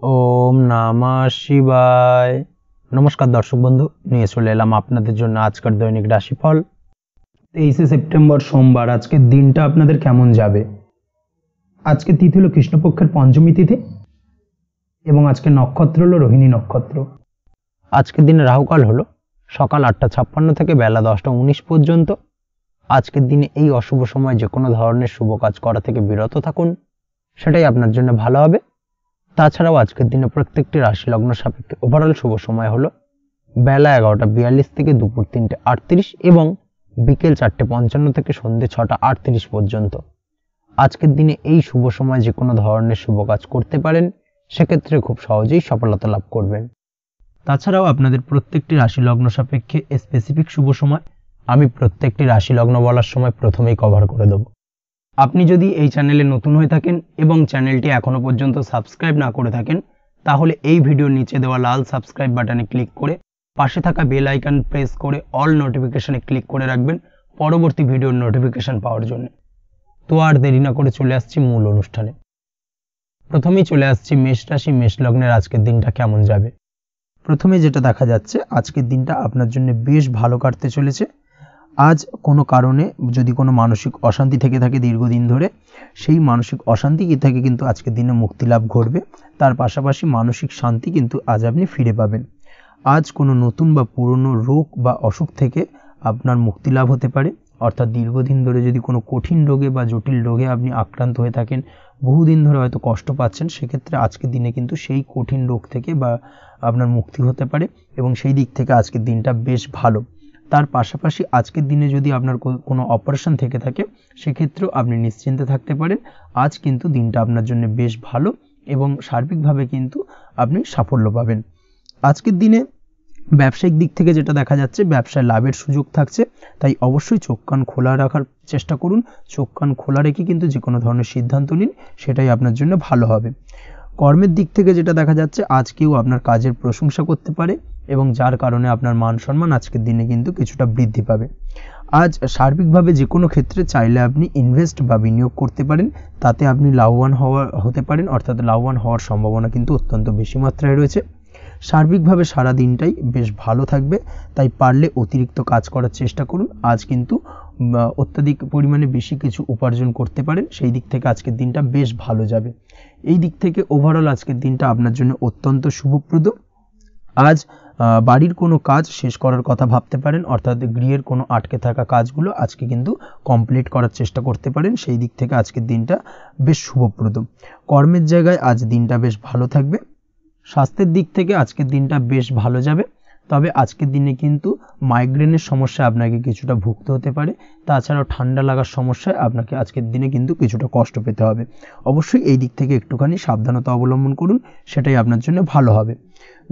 ওম নমঃ শিবায়। নমস্কার দর্শক বন্ধু, নিয়ে চলে এলাম আপনাদের জন্য আজকের দৈনিক রাশিফল 23 সেপ্টেম্বর সোমবার। আজকের দিনটা আপনাদের কেমন যাবে? আজকে তিথি হলো কৃষ্ণপক্ষের পঞ্চমী তিথি এবং আজকে নক্ষত্র হলো রোহিণী নক্ষত্র। আজকের দিনে রাহুকাল হলো সকাল 8:56 থেকে বেলা 10:19 পর্যন্ত। আজকের দিনে এই অশুভ সময় যে কোনো ধরনের শুভ কাজ করা থেকে বিরত থাকুন, সেটাই আপনার জন্য ভালো হবে। তাছাড়াও আজকের দিনে প্রত্যেকটি রাশি লগ্ন সাপেক্ষে ওভারঅল শুভ সময় হলো বেলা 11:42 থেকে দুপুর 3:38 এবং বিকেল 4:55 থেকে সন্ধ্যে 6:38 পর্যন্ত। আজকের দিনে এই শুভ সময় যে কোনো ধরনের শুভ কাজ করতে পারেন, সেক্ষেত্রে খুব সহজেই সফলতা লাভ করবেন। তাছাড়াও আপনাদের প্রত্যেকটি রাশি লগ্ন সাপেক্ষে স্পেসিফিক শুভ সময় আমি প্রত্যেকটি রাশি লগ্ন বলার সময় প্রথমেই কভার করে দেব। আপনি যদি এই চ্যানেলে নতুন হয়ে থাকেন এবং চ্যানেলটি এখনো পর্যন্ত সাবস্ক্রাইব না করে থাকেন, তাহলে এই ভিডিওর নিচে দেওয়া লাল সাবস্ক্রাইব বাটনে ক্লিক করে পাশে থাকা বেল আইকন প্রেস করে অল নোটিফিকেশনে ক্লিক করে রাখবেন পরবর্তী ভিডিওর নোটিফিকেশন পাওয়ার জন্য। তো আর দেরি না করে চলে আসছি মূল অনুষ্ঠানে। প্রথমেই চলে আসছি মেষ রাশি, মেষ লগ্নের আজকের দিনটা কেমন যাবে। প্রথমে যেটা দেখা যাচ্ছে, আজকের দিনটা আপনার জন্য বেশ ভালো কাটতে চলেছে। আজ কোনো কারণে যদি কোনো মানসিক অশান্তি থেকে থাকে দীর্ঘদিন ধরে, সেই মানসিক অশান্তি থেকে কিন্তু আজকের দিনে মুক্তি লাভ ঘটবে। তার পাশাপাশি মানসিক শান্তি কিন্তু আজ আপনি ফিরে পাবেন। আজ কোনো নতুন বা পুরনো রোগ বা অসুখ থেকে আপনার মুক্তি লাভ হতে পারে। অর্থাৎ দীর্ঘদিন ধরে যদি কোনো কঠিন রোগে বা জটিল রোগে আপনি আক্রান্ত হয়ে থাকেন, বহুদিন ধরে হয়তো কষ্ট পাচ্ছেন, সেক্ষেত্রে আজকের দিনে কিন্তু সেই কঠিন রোগ থেকে বা আপনার মুক্তি হতে পারে এবং সেই দিক থেকে আজকের দিনটা বেশ ভালো। তার পাশাপাশি আজকের দিনে যদি আপনার কোনো অপারেশন থেকে থাকে, সেক্ষেত্রেও আপনি নিশ্চিন্তে থাকতে পারেন। আজ কিন্তু দিনটা আপনার জন্য বেশ ভালো এবং সার্বিকভাবে কিন্তু আপনি সাফল্য পাবেন। আজকের দিনে ব্যবসায়িক দিক থেকে যেটা দেখা যাচ্ছে, ব্যবসায় লাভের সুযোগ থাকছে, তাই অবশ্যই চোখ কান খোলা রাখার চেষ্টা করুন। চোখ কান খোলা রেখে কিন্তু যে কোনো ধরনের সিদ্ধান্ত নিন, সেটাই আপনার জন্য ভালো হবে। কর্মের দিক থেকে যেটা দেখা যাচ্ছে, আজ কেউ আপনার কাজের প্রশংসা করতে পারে এবং যার কারণে আপনার মান সম্মান আজকের দিনে কিন্তু কিছুটা বৃদ্ধি পাবে। আজ সার্বিকভাবে যে কোনো ক্ষেত্রে চাইলে আপনি ইনভেস্ট বা বিনিয়োগ করতে পারেন, তাতে আপনি লাভবান হতে পারেন। অর্থাৎ লাভবান হওয়ার সম্ভাবনা কিন্তু অত্যন্ত বেশি মাত্রায় রয়েছে। সার্বিকভাবে সারা দিনটাই বেশ ভালো থাকবে, তাই পারলে অতিরিক্ত কাজ করার চেষ্টা করুন। আজ কিন্তু অত্যাধিক পরিমাণে বেশি কিছু উপার্জন করতে পারেন, সেই দিক থেকে আজকের দিনটা বেশ ভালো যাবে। এই দিক থেকে ওভারঅল আজকের দিনটা আপনার জন্য অত্যন্ত শুভপ্রদ। আজ বাড়ির কোনো কাজ শেষ করার কথা ভাবতে পারেন, অর্থাৎ গৃহের কোনো আটকে থাকা কাজগুলো আজকে কিন্তু কমপ্লিট করার চেষ্টা করতে পারেন। সেই দিক থেকে আজকের দিনটা বেশ শুভপ্রদ। কর্মের জায়গায় আজ দিনটা বেশ ভালো থাকবে। স্বাস্থ্যের দিক থেকে আজকের দিনটা বেশ ভালো যাবে, তবে আজকের দিনে কিন্তু মাইগ্রেনের সমস্যা আপনাকে কিছুটা ভুগতে হতে পারে। তাছাড়াও ঠান্ডা লাগার সমস্যায় আপনাকে আজকের দিনে কিন্তু কিছুটা কষ্ট পেতে হবে। অবশ্যই এই দিক থেকে একটুখানি সাবধানতা অবলম্বন করুন, সেটাই আপনার জন্য ভালো হবে।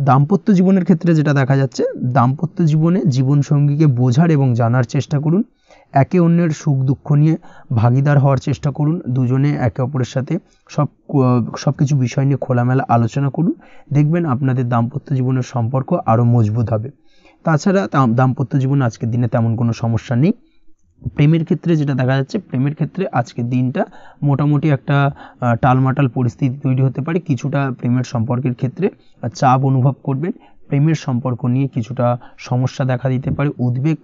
দাম্পত্য জীবনের ক্ষেত্রে যেটা দেখা যাচ্ছে, দাম্পত্য জীবনে জীবনসঙ্গীকে বোঝার এবং জানার চেষ্টা করুন। একে অন্যের সুখ দুঃখ নিয়ে ভাগিদার হওয়ার চেষ্টা করুন। দুজনে একে অপরের সাথে সব কিছু বিষয় নিয়ে খোলামেলা আলোচনা করুন। দেখবেন আপনাদের দাম্পত্য জীবনের সম্পর্ক আরও মজবুত হবে। তাছাড়া দাম্পত্য জীবনে আজকের দিনে তেমন কোনো সমস্যা নেই। প্রেমের ক্ষেত্রে যেটা দেখা যাচ্ছে, প্রেমের ক্ষেত্রে আজকের দিনটা মোটামুটি একটা টালমাটাল পরিস্থিতি তৈরি হতে পারে। কিছুটা প্রেমের সম্পর্কের ক্ষেত্রে চাপ অনুভব করবেন। প্রেমের সম্পর্ক নিয়ে কিছুটা সমস্যা দেখা দিতে পারে, উদ্বেগ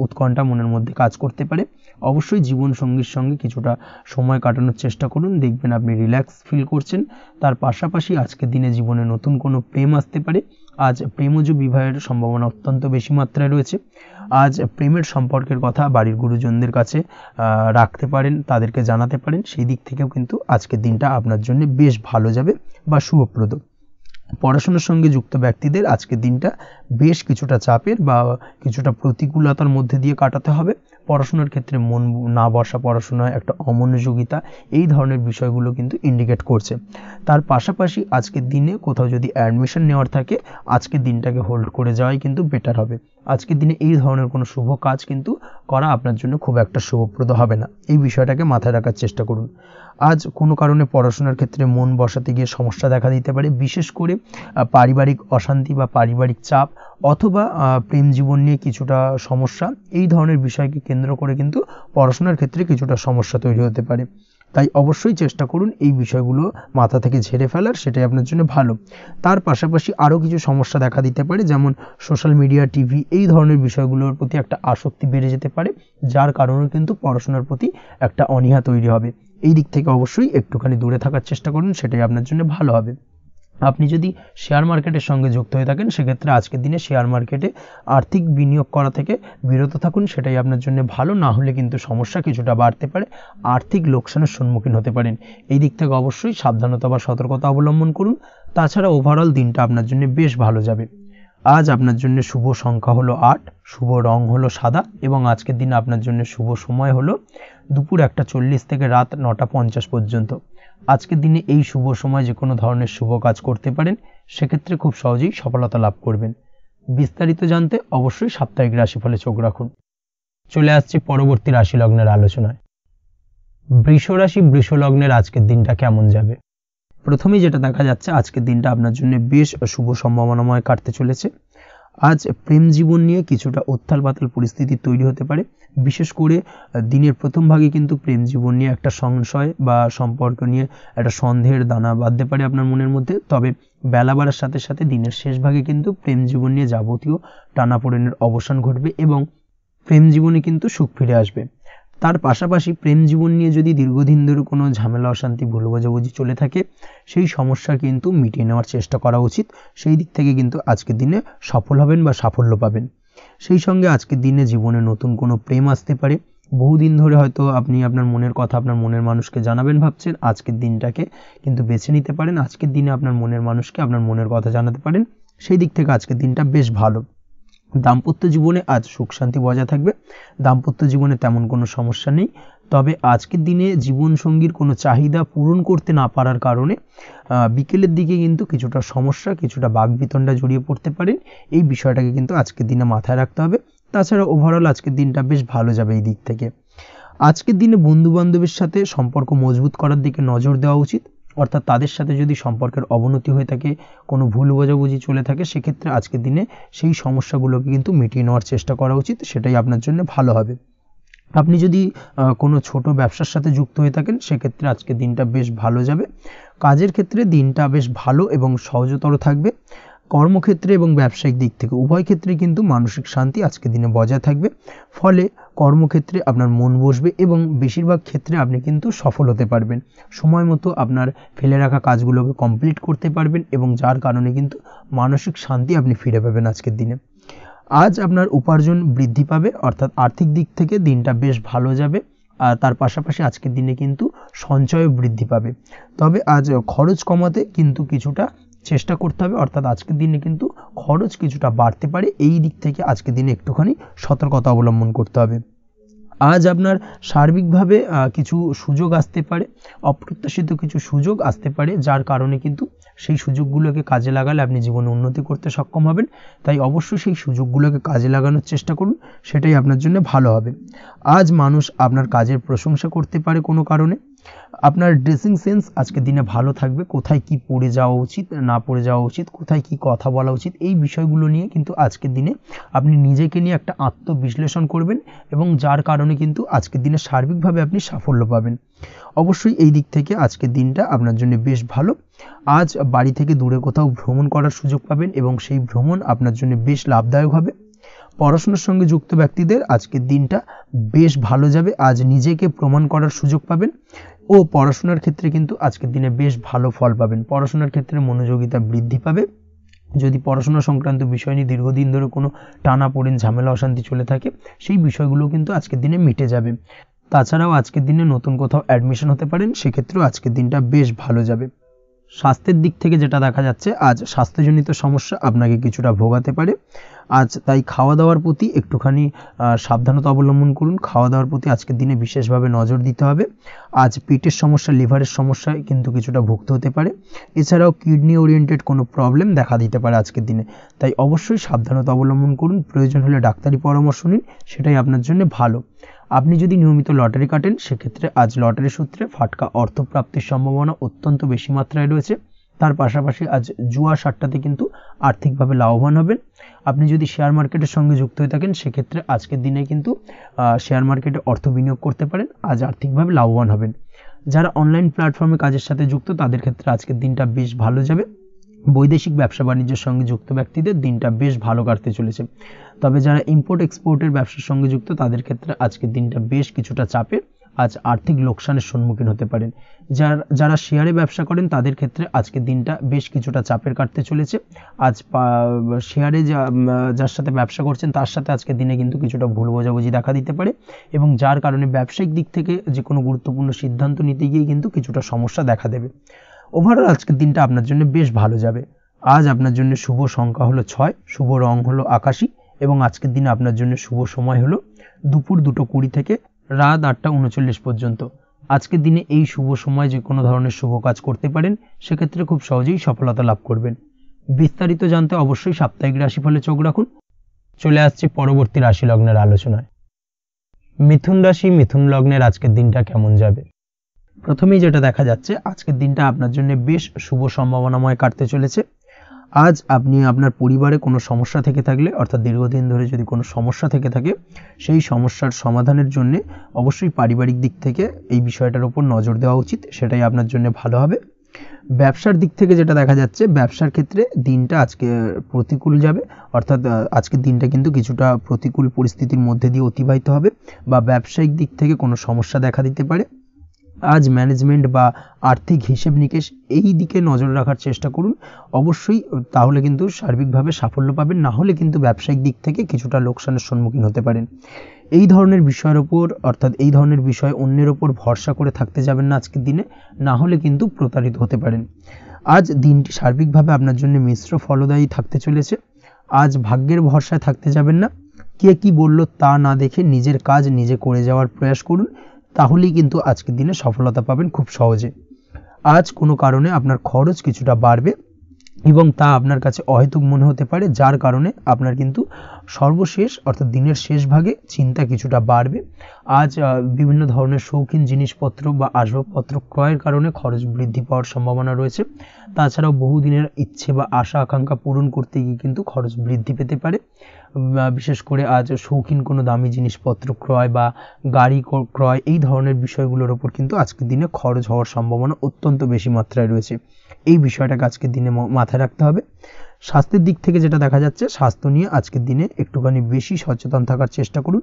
উৎকণ্ঠা মনের মধ্যে কাজ করতে পারে। অবশ্যই জীবন সঙ্গীর সঙ্গে কিছুটা সময় কাটানোর চেষ্টা করুন, দেখবেন আপনি রিল্যাক্স ফিল করছেন। তার পাশাপাশি আজকের দিনে জীবনে নতুন কোনো প্রেম আসতে পারে। আজ প্রেমজ বিবাহের সম্ভাবনা অত্যন্ত বেশি মাত্রায় রয়েছে। আজ প্রেমের সম্পর্কের কথা বাড়ির গুরুজনদের কাছে রাখতে পারেন, তাদেরকে জানাতে পারেন। সেই দিক থেকেও কিন্তু আজকের দিনটা আপনার জন্য বেশ ভালো যাবে বা শুভপ্রদ। পড়াশোনার সঙ্গে যুক্ত ব্যক্তিদের আজকের দিনটা বেশ কিছুটা চাপের বা কিছুটা প্রতিকূলতার মধ্যে দিয়ে কাটাতে হবে। পড়াশোনার ক্ষেত্রে মন না বসা, পড়াশোনায় একটা অমনোযোগিতা, এই ধরনের বিষয়গুলো কিন্তু ইন্ডিকেট করছে। তার পাশাপাশি আজকের দিনে কোথাও যদি অ্যাডমিশন নেওয়ার থাকে, আজকের দিনটাকে হোল্ড করে যাওয়াই কিন্তু বেটার হবে। আজকের দিনে এই ধরনের কোনো শুভ কাজ কিন্তু করা আপনার জন্য খুব একটা শুভপ্রদ হবে না, এই বিষয়টাকে মাথায় রাখার চেষ্টা করুন। আজ কোনো কারণে পড়াশোনার ক্ষেত্রে মন বসাতে গিয়ে সমস্যা দেখা দিতে পারে, বিশেষ করে পারিবারিক অশান্তি বা পারিবারিক চাপ অথবা প্রেম জীবন নিয়ে কিছুটা সমস্যা, এই ধরনের বিষয়কে কেন্দ্র করে কিন্তু পড়াশোনার ক্ষেত্রে কিছুটা সমস্যা তৈরি হতে পারে। তাই অবশ্যই চেষ্টা করুন এই বিষয়গুলো মাথা থেকে ঝেড়ে ফেলার, সেটাই আপনার জন্য ভালো। তার পাশাপাশি আরও কিছু সমস্যা দেখা দিতে পারে, যেমন সোশ্যাল মিডিয়া, টিভি এই ধরনের বিষয়গুলোর প্রতি একটা আসক্তি বেড়ে যেতে পারে, যার কারণে কিন্তু পড়াশোনার প্রতি একটা অনীহা তৈরি হবে। এই দিক থেকে অবশ্যই একটুখানি দূরে থাকার চেষ্টা করুন, সেটাই আপনার জন্য ভালো হবে। আপনি যদি শেয়ার মার্কেটের সঙ্গে যুক্ত হয়ে থাকেন সেক্ষেত্রে আজকের দিনে শেয়ার মার্কেটে আর্থিক বিনিয়োগ করা থেকে বিরত থাকুন, সেটাই আপনার জন্য ভালো। না হলে কিন্তু সমস্যা কিছুটা বাড়তে পারে, আর্থিক লোকসানের সম্মুখীন হতে পারেন। এই দিক থেকে অবশ্যই সাবধানতা বা সতর্কতা অবলম্বন করুন। তাছাড়া ওভারঅল দিনটা আপনার জন্য বেশ ভালো যাবে। আজ আপনার জন্য শুভ সংখ্যা হলো 8, শুভ রং হলো সাদা এবং আজকের দিনে আপনার জন্য শুভ সময় হলো দুপুর 1:40 থেকে রাত 9:50 পর্যন্ত। আজকের দিনে এই শুভ সময় যে কোনো ধরনের শুভ কাজ করতে পারেন, সেক্ষেত্রে খুব সহজেই সফলতা লাভ করবেন। বিস্তারিত জানতে অবশ্যই সাপ্তাহিক রাশিফলে চোখ রাখুন। চলে আসছি পরবর্তী রাশি লগ্নের আলোচনায়। বৃষ রাশি, বৃষ লগ্নের আজকের দিনটা কেমন যাবে? প্রথমেই যেটা দেখা যাচ্ছে, আজকের দিনটা আপনার জন্য বেশ শুভ সম্ভাবনাময় কাটতে চলেছে। আজ প্রেম জীবন নিয়ে কিছুটা উত্থাল পাতাল পরিস্থিতি তৈরি হতে পারে। বিশেষ করে দিনের প্রথম ভাগে কিন্তু প্রেম জীবন নিয়ে একটা সংশয় বা সম্পর্ক নিয়ে একটা সন্দেহের দানা বাঁধতে পারে আপনার মনের মধ্যে। তবে বেলা বাড়ার সাথে সাথে দিনের শেষ ভাগে কিন্তু প্রেম জীবন নিয়ে যাবতীয় টানাপোড়েনের অবসান ঘটবে এবং প্রেম জীবনে কিন্তু সুখ ফিরে আসবে। তার পাশাপাশি প্রেম জীবন নিয়ে যদি দীর্ঘদিন ধরে কোনো ঝামেলা, অশান্তি, ভুল বোঝাবুঝি চলে থাকে, সেই সমস্যা কিন্তু মিটিয়ে নেওয়ার চেষ্টা করা উচিত। সেই দিক থেকে কিন্তু আজকের দিনে সফল হবেন বা সাফল্য পাবেন। সেই সঙ্গে আজকের দিনে জীবনে নতুন কোনো প্রেম আসতে পারে। বহুদিন ধরে হয়তো আপনি আপনার মনের কথা আপনার মনের মানুষকে জানাবেন ভাবছেন, আজকের দিনটাকে কিন্তু বেছে নিতে পারেন। আজকের দিনে আপনার মনের মানুষকে আপনার মনের কথা জানাতে পারেন। সেই দিক থেকে আজকের দিনটা বেশ ভালো। দাম্পত্য জীবনে আজ সুখ শান্তি বজায় থাকবে। দাম্পত্য জীবনে তেমন কোনো সমস্যা নেই। তবে আজকের দিনে জীবনসঙ্গীর কোনো চাহিদা পূরণ করতে না পারার কারণে বিকেলের দিকে কিন্তু কিছুটা সমস্যা, কিছুটা বাকবিতণ্ডা জড়িয়ে পড়তে পারেন। এই বিষয়টাকে কিন্তু আজকের দিনে মাথায় রাখতে হবে। তাছাড়া ওভারঅল আজকের দিনটা বেশ ভালো যাবে এই দিক থেকে। আজকের দিনে বন্ধু বান্ধবের সাথে সম্পর্ক মজবুত করার দিকে নজর দেওয়া উচিত। অর্থাৎ তাদের সাথে যদি সম্পর্কের অবনতি হয়ে থাকে, কোনো ভুল বোঝাবুঝি চলে থাকে, সেক্ষেত্রে আজকের দিনে সেই সমস্যাগুলোকে কিন্তু মিটিয়ে নেওয়ার চেষ্টা করা উচিত, সেটাই আপনার জন্য ভালো হবে। আপনি যদি কোনো ছোট ব্যবসার সাথে যুক্ত হয়ে থাকেন, সেক্ষেত্রে আজকের দিনটা বেশ ভালো যাবে। কাজের ক্ষেত্রে দিনটা বেশ ভালো এবং সহজতর থাকবে। কর্মক্ষেত্রে এবং ব্যবসায়িক দিক থেকে উভয় ক্ষেত্রে কিন্তু মানসিক শান্তি আজকের দিনে বজায় থাকবে। ফলে কর্মক্ষেত্রে আপনার মন বসবে এবং বেশিরভাগ ক্ষেত্রে আপনি কিন্তু সফল হতে পারবেন। সময় মতো আপনার ফেলে রাখা কাজগুলোকে কমপ্লিট করতে পারবেন এবং যার কারণে কিন্তু মানসিক শান্তি আপনি ফিরে পাবেন আজকের দিনে। আজ আপনার উপার্জন বৃদ্ধি পাবে, অর্থাৎ আর্থিক দিক থেকে দিনটা বেশ ভালো যাবে। আর তার পাশাপাশি আজকের দিনে কিন্তু সঞ্চয় বৃদ্ধি পাবে। তবে আজ খরচ কমাতে কিন্তু কিছুটা চেষ্টা করতে হবে, অর্থাৎ আজকের দিনে কিন্তু খরচ কিছুটা বাড়তে পারে। এই দিক থেকে আজকের দিনে একটুখানি সতর্কতা অবলম্বন করতে হবে। আজ আপনার সার্বিকভাবে কিছু সুযোগ আসতে পারে, অপ্রত্যাশিত কিছু সুযোগ আসতে পারে, যার কারণে কিন্তু সেই সুযোগগুলোকে কাজে লাগালে আপনি জীবনে উন্নতি করতে সক্ষম হবেন। তাই অবশ্যই সেই সুযোগগুলোকে কাজে লাগানোর চেষ্টা করুন, সেটাই আপনার জন্য ভালো হবে। আজ মানুষ আপনার কাজের প্রশংসা করতে পারে কোনো কারণে। আপনার ড্রেসিং সেন্স আজকের দিনে ভালো থাকবে। কোথায় কি পরে যাওয়া উচিত, না পরে যাওয়া উচিত, কোথায় কি কথা বলা উচিত, এই বিষয়গুলো নিয়ে কিন্তু আজকের দিনে আপনি নিজেকে নিয়ে একটা আত্মবিশ্লেষণ করবেন এবং যার কারণে কিন্তু আজকের দিনে সার্বিকভাবে আপনি সাফল্য পাবেন। অবশ্যই এই দিক থেকে আজকের দিনটা আপনার জন্য বেশ ভালো। আজ বাড়ি থেকে দূরে কোথাও ভ্রমণ করার সুযোগ পাবেন এবং সেই ভ্রমণ আপনার জন্য বেশ লাভদায়ক হবে। পড়াশোনার সঙ্গে যুক্ত ব্যক্তিদের আজকের দিনটা বেশ ভালো যাবে। আজ নিজেকে প্রমাণ করার সুযোগ পাবেন ও পড়াশোনার ক্ষেত্রে কিন্তু আজকের দিনে বেশ ভালো ফল পাবেন। পড়াশোনার ক্ষেত্রে মনোযোগিতা বৃদ্ধি পাবে। যদি পড়াশোনা সংক্রান্ত বিষয় নিয়ে দীর্ঘদিন ধরে কোনো টানাপোড়েন, ঝামেলা, অশান্তি চলে থাকে, সেই বিষয়গুলো কিন্তু আজকের দিনে মিটে যাবে। তাছাড়াও আজকের দিনে নতুন কোথাও অ্যাডমিশন হতে পারেন, সেক্ষেত্রেও আজকের দিনটা বেশ ভালো যাবে। স্বাস্থ্যের দিক থেকে যেটা দেখা যাচ্ছে, আজ স্বাস্থ্যজনিত সমস্যা আপনাকে কিছুটা ভোগাতে পারে। আজ তাই খাওয়া দাওয়ার প্রতি একটুখানি সাবধানতা অবলম্বন করুন। খাওয়া দাওয়ার প্রতি আজকের দিনে বিশেষভাবে নজর দিতে হবে। আজ পেটের সমস্যা, লিভারের সমস্যায় কিন্তু কিছুটা ভুগতে হতে পারে। এছাড়াও কিডনি ওরিয়েন্টেড কোনো প্রবলেম দেখা দিতে পারে আজকের দিনে। তাই অবশ্যই সাবধানতা অবলম্বন করুন। প্রয়োজন হলে ডাক্তারি পরামর্শ নিন, সেটাই আপনার জন্য ভালো। আপনি যদি নিয়মিত লটারি কাটেন, সেক্ষেত্রে আজ লটারি সূত্রে ফাটকা অর্থপ্রাপ্তির সম্ভাবনা অত্যন্ত বেশি মাত্রায় রয়েছে। তার পাশাপাশি আজ জুয়া সাট্টাতে কিন্তু আর্থিকভাবে লাভবান হবেন। আপনি যদি শেয়ার মার্কেটের সঙ্গে যুক্ত হয়ে থাকেন, সেক্ষেত্রে আজকের দিনে কিন্তু শেয়ার মার্কেটে অর্থ বিনিয়োগ করতে পারেন। আজ আর্থিকভাবে লাভবান হবেন। যারা অনলাইন প্ল্যাটফর্মে কাজের সাথে যুক্ত তাদের ক্ষেত্রে আজকের দিনটা বেশ ভালো যাবে। বৈদেশিক ব্যবসা বাণিজ্যের সঙ্গে যুক্ত ব্যক্তিদের দিনটা বেশ ভালো কাটতে চলেছে। তবে যারা ইম্পোর্ট এক্সপোর্টের ব্যবসার সঙ্গে যুক্ত তাদের ক্ষেত্রে আজকের দিনটা বেশ কিছুটা চাপের, আজ আর্থিক লোকসানের সম্মুখীন হতে পারেন। যারা শেয়ারে ব্যবসা করেন তাদের ক্ষেত্রে আজকের দিনটা বেশ কিছুটা চাপের কাটতে চলেছে। আজ শেয়ারে যার সাথে ব্যবসা করছেন তার সাথে আজকের দিনে কিন্তু কিছুটা ভুল বোঝাবুঝি দেখা দিতে পারে, এবং যার কারণে ব্যবসায়িক দিক থেকে যে কোনো গুরুত্বপূর্ণ সিদ্ধান্ত নিতে গিয়ে কিন্তু কিছুটা সমস্যা দেখা দেবে। ওভারঅল আজকের দিনটা আপনার জন্য বেশ ভালো যাবে। আজ আপনার জন্য শুভ সংখ্যা হলো 6, শুভ রং হলো আকাশী, এবং আজকের দিনে আপনার জন্য শুভ সময় হলো দুপুর 2:20 থেকে রাত 8:39 পর্যন্ত। আজকের দিনে এই শুভ সময় যে কোনো ধরনের শুভ কাজ করতে পারেন, সেক্ষেত্রে খুব সহজেই সফলতা লাভ করবেন। বিস্তারিত জানতে অবশ্যই সাপ্তাহিক রাশিফলে চোখ রাখুন। চলে আসছে পরবর্তী রাশি লগ্নের আলোচনায়। মিথুন রাশি, মিথুন লগ্নের আজকের দিনটা কেমন যাবে? প্রথমেই যেটা দেখা যাচ্ছে, আজকের দিনটা আপনার জন্য বেশ শুভ সম্ভাবনাময় কাটতে চলেছে। আজ আপনি আপনার পরিবারে কোনো সমস্যা থেকে থাকলে, অর্থাৎ দীর্ঘদিন ধরে যদি কোনো সমস্যা থেকে থাকে, সেই সমস্যার সমাধানের জন্য অবশ্যই পারিবারিক দিক থেকে এই বিষয়টার উপর নজর দেওয়া উচিত, সেটাই আপনার জন্য ভালো হবে। ব্যবসার দিক থেকে যেটা দেখা যাচ্ছে, ব্যবসার ক্ষেত্রে দিনটা আজকে প্রতিকূল যাবে, অর্থাৎ আজকের দিনটা কিন্তু কিছুটা প্রতিকূল পরিস্থিতির মধ্যে দিয়ে অতিবাহিত হবে, বা ব্যবসায়িক দিক থেকে কোনো সমস্যা দেখা দিতে পারে। আজ ম্যানেজমেন্ট বা আর্থিক হিসেব নিকেশ এই দিকে নজর রাখার চেষ্টা করুন অবশ্যই, তাহলে কিন্তু সার্বিকভাবে সাফল্য পাবেন। না হলে কিন্তু ব্যবসায়িক দিক থেকে কিছুটা লোকসানের সম্মুখীন হতে পারেন। এই ধরনের বিষয়ের ওপর, অর্থাৎ এই ধরনের বিষয় অন্যের ওপর ভরসা করে থাকতে যাবেন না আজকের দিনে, না হলে কিন্তু প্রতারিত হতে পারেন। আজ দিনটি সার্বিকভাবে আপনার জন্য মিশ্র ফলদায়ী থাকতে চলেছে। আজ ভাগ্যের ভরসায় থাকতে যাবেন না। কে কি বলল তা না দেখে নিজের কাজ নিজে করে যাওয়ার প্রয়াস করুন, তাহলেই কিন্তু আজকের দিনে সফলতা পাবেন খুব সহজে। আজ কোনো কারণে আপনার খরচ কিছুটা বাড়বে, এবং তা আপনার কাছে অহেতুক মনে হতে পারে, যার কারণে আপনার কিন্তু সর্বশেষ অর্থাৎ দিনের শেষ ভাগে চিন্তা কিছুটা বাড়বে। আজ বিভিন্ন ধরনের শৌখিন জিনিসপত্র বা আসবাবপত্র ক্রয়ের কারণে খরচ বৃদ্ধি পাওয়ার সম্ভাবনা রয়েছে। তাছাড়াও বহুদিনের ইচ্ছে বা আশা আকাঙ্ক্ষা পূরণ করতে গিয়ে কিন্তু খরচ বৃদ্ধি পেতে পারে। বিশেষ করে আজ শৌখিন কোনো দামি জিনিসপত্র ক্রয় বা গাড়ি ক্রয় এই ধরনের বিষয়গুলোর ওপর কিন্তু আজকের দিনে খরচ হওয়ার সম্ভাবনা অত্যন্ত বেশি মাত্রায় রয়েছে। এই বিষয়টাকে আজকের দিনে মাথায় রাখতে হবে। স্বাস্থ্যের দিক থেকে যেটা দেখা যাচ্ছে, স্বাস্থ্য নিয়ে আজকের দিনে একটুখানি বেশি সচেতন থাকার চেষ্টা করুন,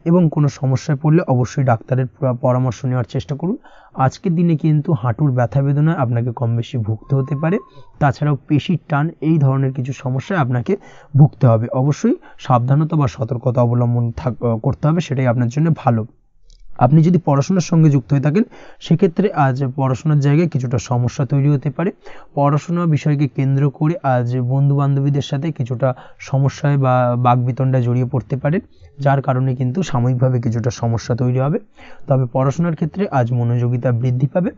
এবং কোনো সমস্যায় পড়লে অবশ্যই ডাক্তারের পরামর্শ নেওয়ার চেষ্টা করুন। আজকের দিনে কিন্তু হাঁটুর ব্যথা বেদনায় আপনাকে কম বেশি ভুগতে হতে পারে। তাছাড়াও পেশির টান এই ধরনের কিছু সমস্যায় আপনাকে ভুগতে হবে। অবশ্যই সাবধানতা বা সতর্কতা অবলম্বন করতে হবে, সেটাই আপনার জন্য ভালো। আপনি যদি পড়াশোনার সঙ্গে যুক্ত হয়ে থাকেন, সেক্ষেত্রে আজ পড়াশোনার জায়গায় কিছুটা সমস্যা তৈরি হতে পারে। পড়াশোনা বিষয়কে কেন্দ্র করে আজ বন্ধু বান্ধবীদের সাথে কিছুটা সমস্যায় বা বাকবিতণ্ডায় জড়িয়ে পড়তে পারেন, যার কারণে কিন্তু সাময়িকভাবে কিছুটা সমস্যা তৈরি হবে। তবে পড়াশোনার ক্ষেত্রে আজ মনোযোগিতা বৃদ্ধি পাবে।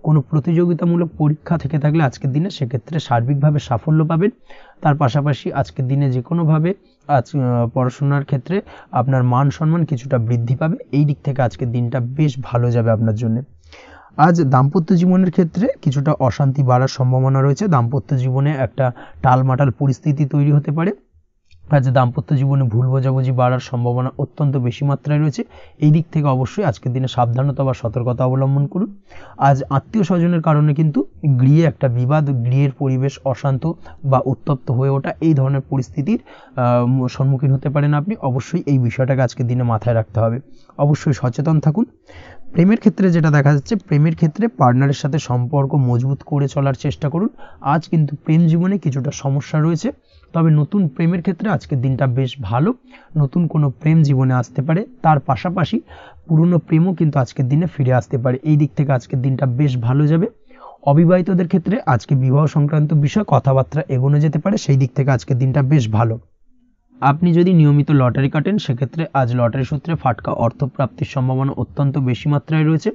কোনো প্রতিযোগিতামূলক পরীক্ষা থেকে থাকলে আজকের দিনে সেক্ষেত্রে সার্বিকভাবে সাফল্য পাবেন। তার পাশাপাশি আজকের দিনে যে কোনোভাবে আজ পড়াশোনার ক্ষেত্রে আপনার মান সম্মান কিছুটা বৃদ্ধি পাবে। এই দিক থেকে আজকের দিনটা বেশ ভালো যাবে আপনার জন্য। আজ দাম্পত্য জীবনের ক্ষেত্রে কিছুটা অশান্তি বাড়ার সম্ভাবনা রয়েছে। দাম্পত্য জীবনে একটা টালমাটাল পরিস্থিতি তৈরি হতে পারে। আজ দাম্পত্য জীবনে ভুল বোঝাবুঝি বাড়ার সম্ভাবনা অত্যন্ত বেশি মাত্রায় রয়েছে। এই দিক থেকে অবশ্যই আজকের দিনে সাবধানতা বা সতর্কতা অবলম্বন করুন। আজ আত্মীয় স্বজনের কারণে কিন্তু গৃহে একটা বিবাদ, গৃহের পরিবেশ অশান্ত বা উত্তপ্ত হয়ে ওঠা এই ধরনের পরিস্থিতির সম্মুখীন হতে পারেন আপনি। অবশ্যই এই বিষয়টাকে আজকের দিনে মাথায় রাখতে হবে। অবশ্যই সচেতন থাকুন। প্রেমের ক্ষেত্রে যেটা দেখা যাচ্ছে, প্রেমের ক্ষেত্রে পার্টনারের সাথে সম্পর্ক মজবুত করে চলার চেষ্টা করুন। আজ কিন্তু প্রেম জীবনে কিছুটা সমস্যা রয়েছে, তবে নতুন প্রেমের ক্ষেত্রে আজকের দিনটা বেশ ভালো। নতুন কোনো প্রেম জীবনে আসতে পারে, তার পাশাপাশি পুরনো প্রেমও কিন্তু আজকের দিনে ফিরে আসতে পারে। এই দিক থেকে আজকের দিনটা বেশ ভালো যাবে। অবিবাহিতদের ক্ষেত্রে আজকে বিবাহ সংক্রান্ত বিষয় কথাবার্তা এগোনো যেতে পারে, সেই দিক থেকে আজকের দিনটা বেশ ভালো। আপনি যদি নিয়মিত লটারি কাটেন, সেক্ষেত্রে আজ লটারি সূত্রে ফাটকা অর্থপ্রাপ্তির সম্ভাবনা অত্যন্ত বেশি মাত্রায় রয়েছে।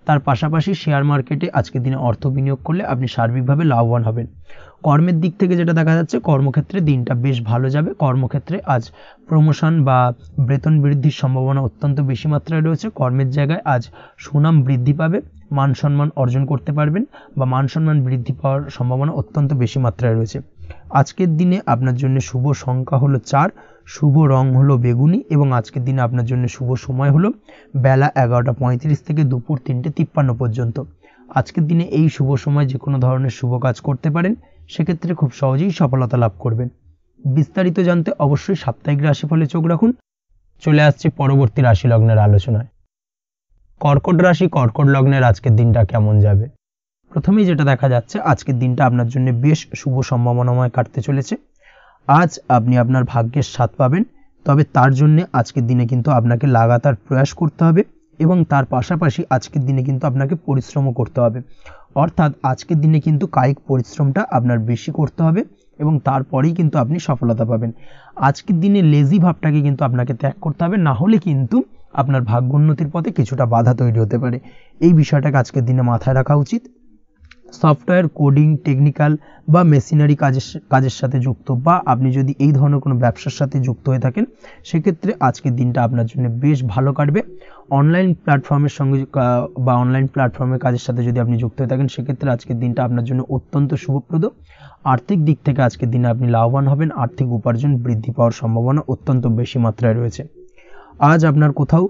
তার পাশাপাশি শেয়ার মার্কেটে আজকের দিনে অর্থ বিনিয়োগ করলে আপনি সার্বিকভাবে লাভবান হবেন। কর্মের দিক থেকে যেটা দেখা যাচ্ছে, কর্মক্ষেত্রে দিনটা বেশ ভালো যাবে। কর্মক্ষেত্রে আজ প্রমোশন বা বেতন বৃদ্ধির সম্ভাবনা অত্যন্ত বেশি মাত্রায় রয়েছে। কর্মের জায়গায় আজ সুনাম বৃদ্ধি পাবে, মান সম্মান অর্জন করতে পারবেন, বা মান সম্মান বৃদ্ধি পাওয়ার সম্ভাবনা অত্যন্ত বেশি মাত্রায় রয়েছে। আজকের দিনে আপনার জন্য শুভ সংখ্যা হলো 4, শুভ রং হলো বেগুনি এবং আজকের দিনে আপনার জন্য শুভ সময় হলো বেলা 11:35 থেকে দুপুর 3:53 পর্যন্ত। আজকের দিনে এই শুভ সময় যে কোনো ধরনের শুভ কাজ করতে পারেন, সেক্ষেত্রে খুব সহজেই সফলতা লাভ করবেন। বিস্তারিত জানতে অবশ্যই সাপ্তাহিক রাশিফলে চোখ রাখুন। চলে আসছে পরবর্তী রাশি লগ্নের আলোচনায়। কর্কট রাশি, কর্কট লগ্নের আজকের দিনটা কেমন যাবে? প্রথমেই যেটা দেখা যাচ্ছে, আজকের দিনটা আপনার জন্য বেশ শুভ সম্ভাবনাময় কাটতে চলেছে। আজ আপনি আপনার ভাগ্যের স্বাদ পাবেন, তবে তার জন্য আজকের দিনে কিন্তু আপনাকে লাগাতার প্রয়াস করতে হবে এবং তার পাশাপাশি আজকের দিনে কিন্তু আপনাকে পরিশ্রমও করতে হবে। অর্থাৎ আজকের দিনে কিন্তু কায়িক পরিশ্রমটা আপনার বেশি করতে হবে এবং তারপরেই কিন্তু আপনি সফলতা পাবেন। আজকের দিনে লেজি ভাবটাকে কিন্তু আপনাকে ত্যাগ করতে হবে, না হলে কিন্তু আপনার ভাগ্য উন্নতির পথে কিছুটা বাধা তৈরি হতে পারে। এই বিষয়টাকে আজকের দিনে মাথায় রাখা উচিত। সফটওয়্যার, কোডিং, টেকনিক্যাল বা মেশিনারি কাজের সাথে যুক্ত বা আপনি যদি এই ধরনের কোনো ব্যবসার সাথে যুক্ত হয়ে থাকেন, সেক্ষেত্রে আজকের দিনটা আপনার জন্য বেশ ভালো কাটবে। অনলাইন প্ল্যাটফর্মের সঙ্গে বা অনলাইন প্ল্যাটফর্মের কাজের সাথে যদি আপনি যুক্ত হয়ে থাকেন, সেক্ষেত্রে আজকের দিনটা আপনার জন্য অত্যন্ত শুভপ্রদ। আর্থিক দিক থেকে আজকের দিনে আপনি লাভবান হবেন, আর্থিক উপার্জন বৃদ্ধি পাওয়ার সম্ভাবনা অত্যন্ত বেশি মাত্রায় রয়েছে। আজ আপনার কোথাও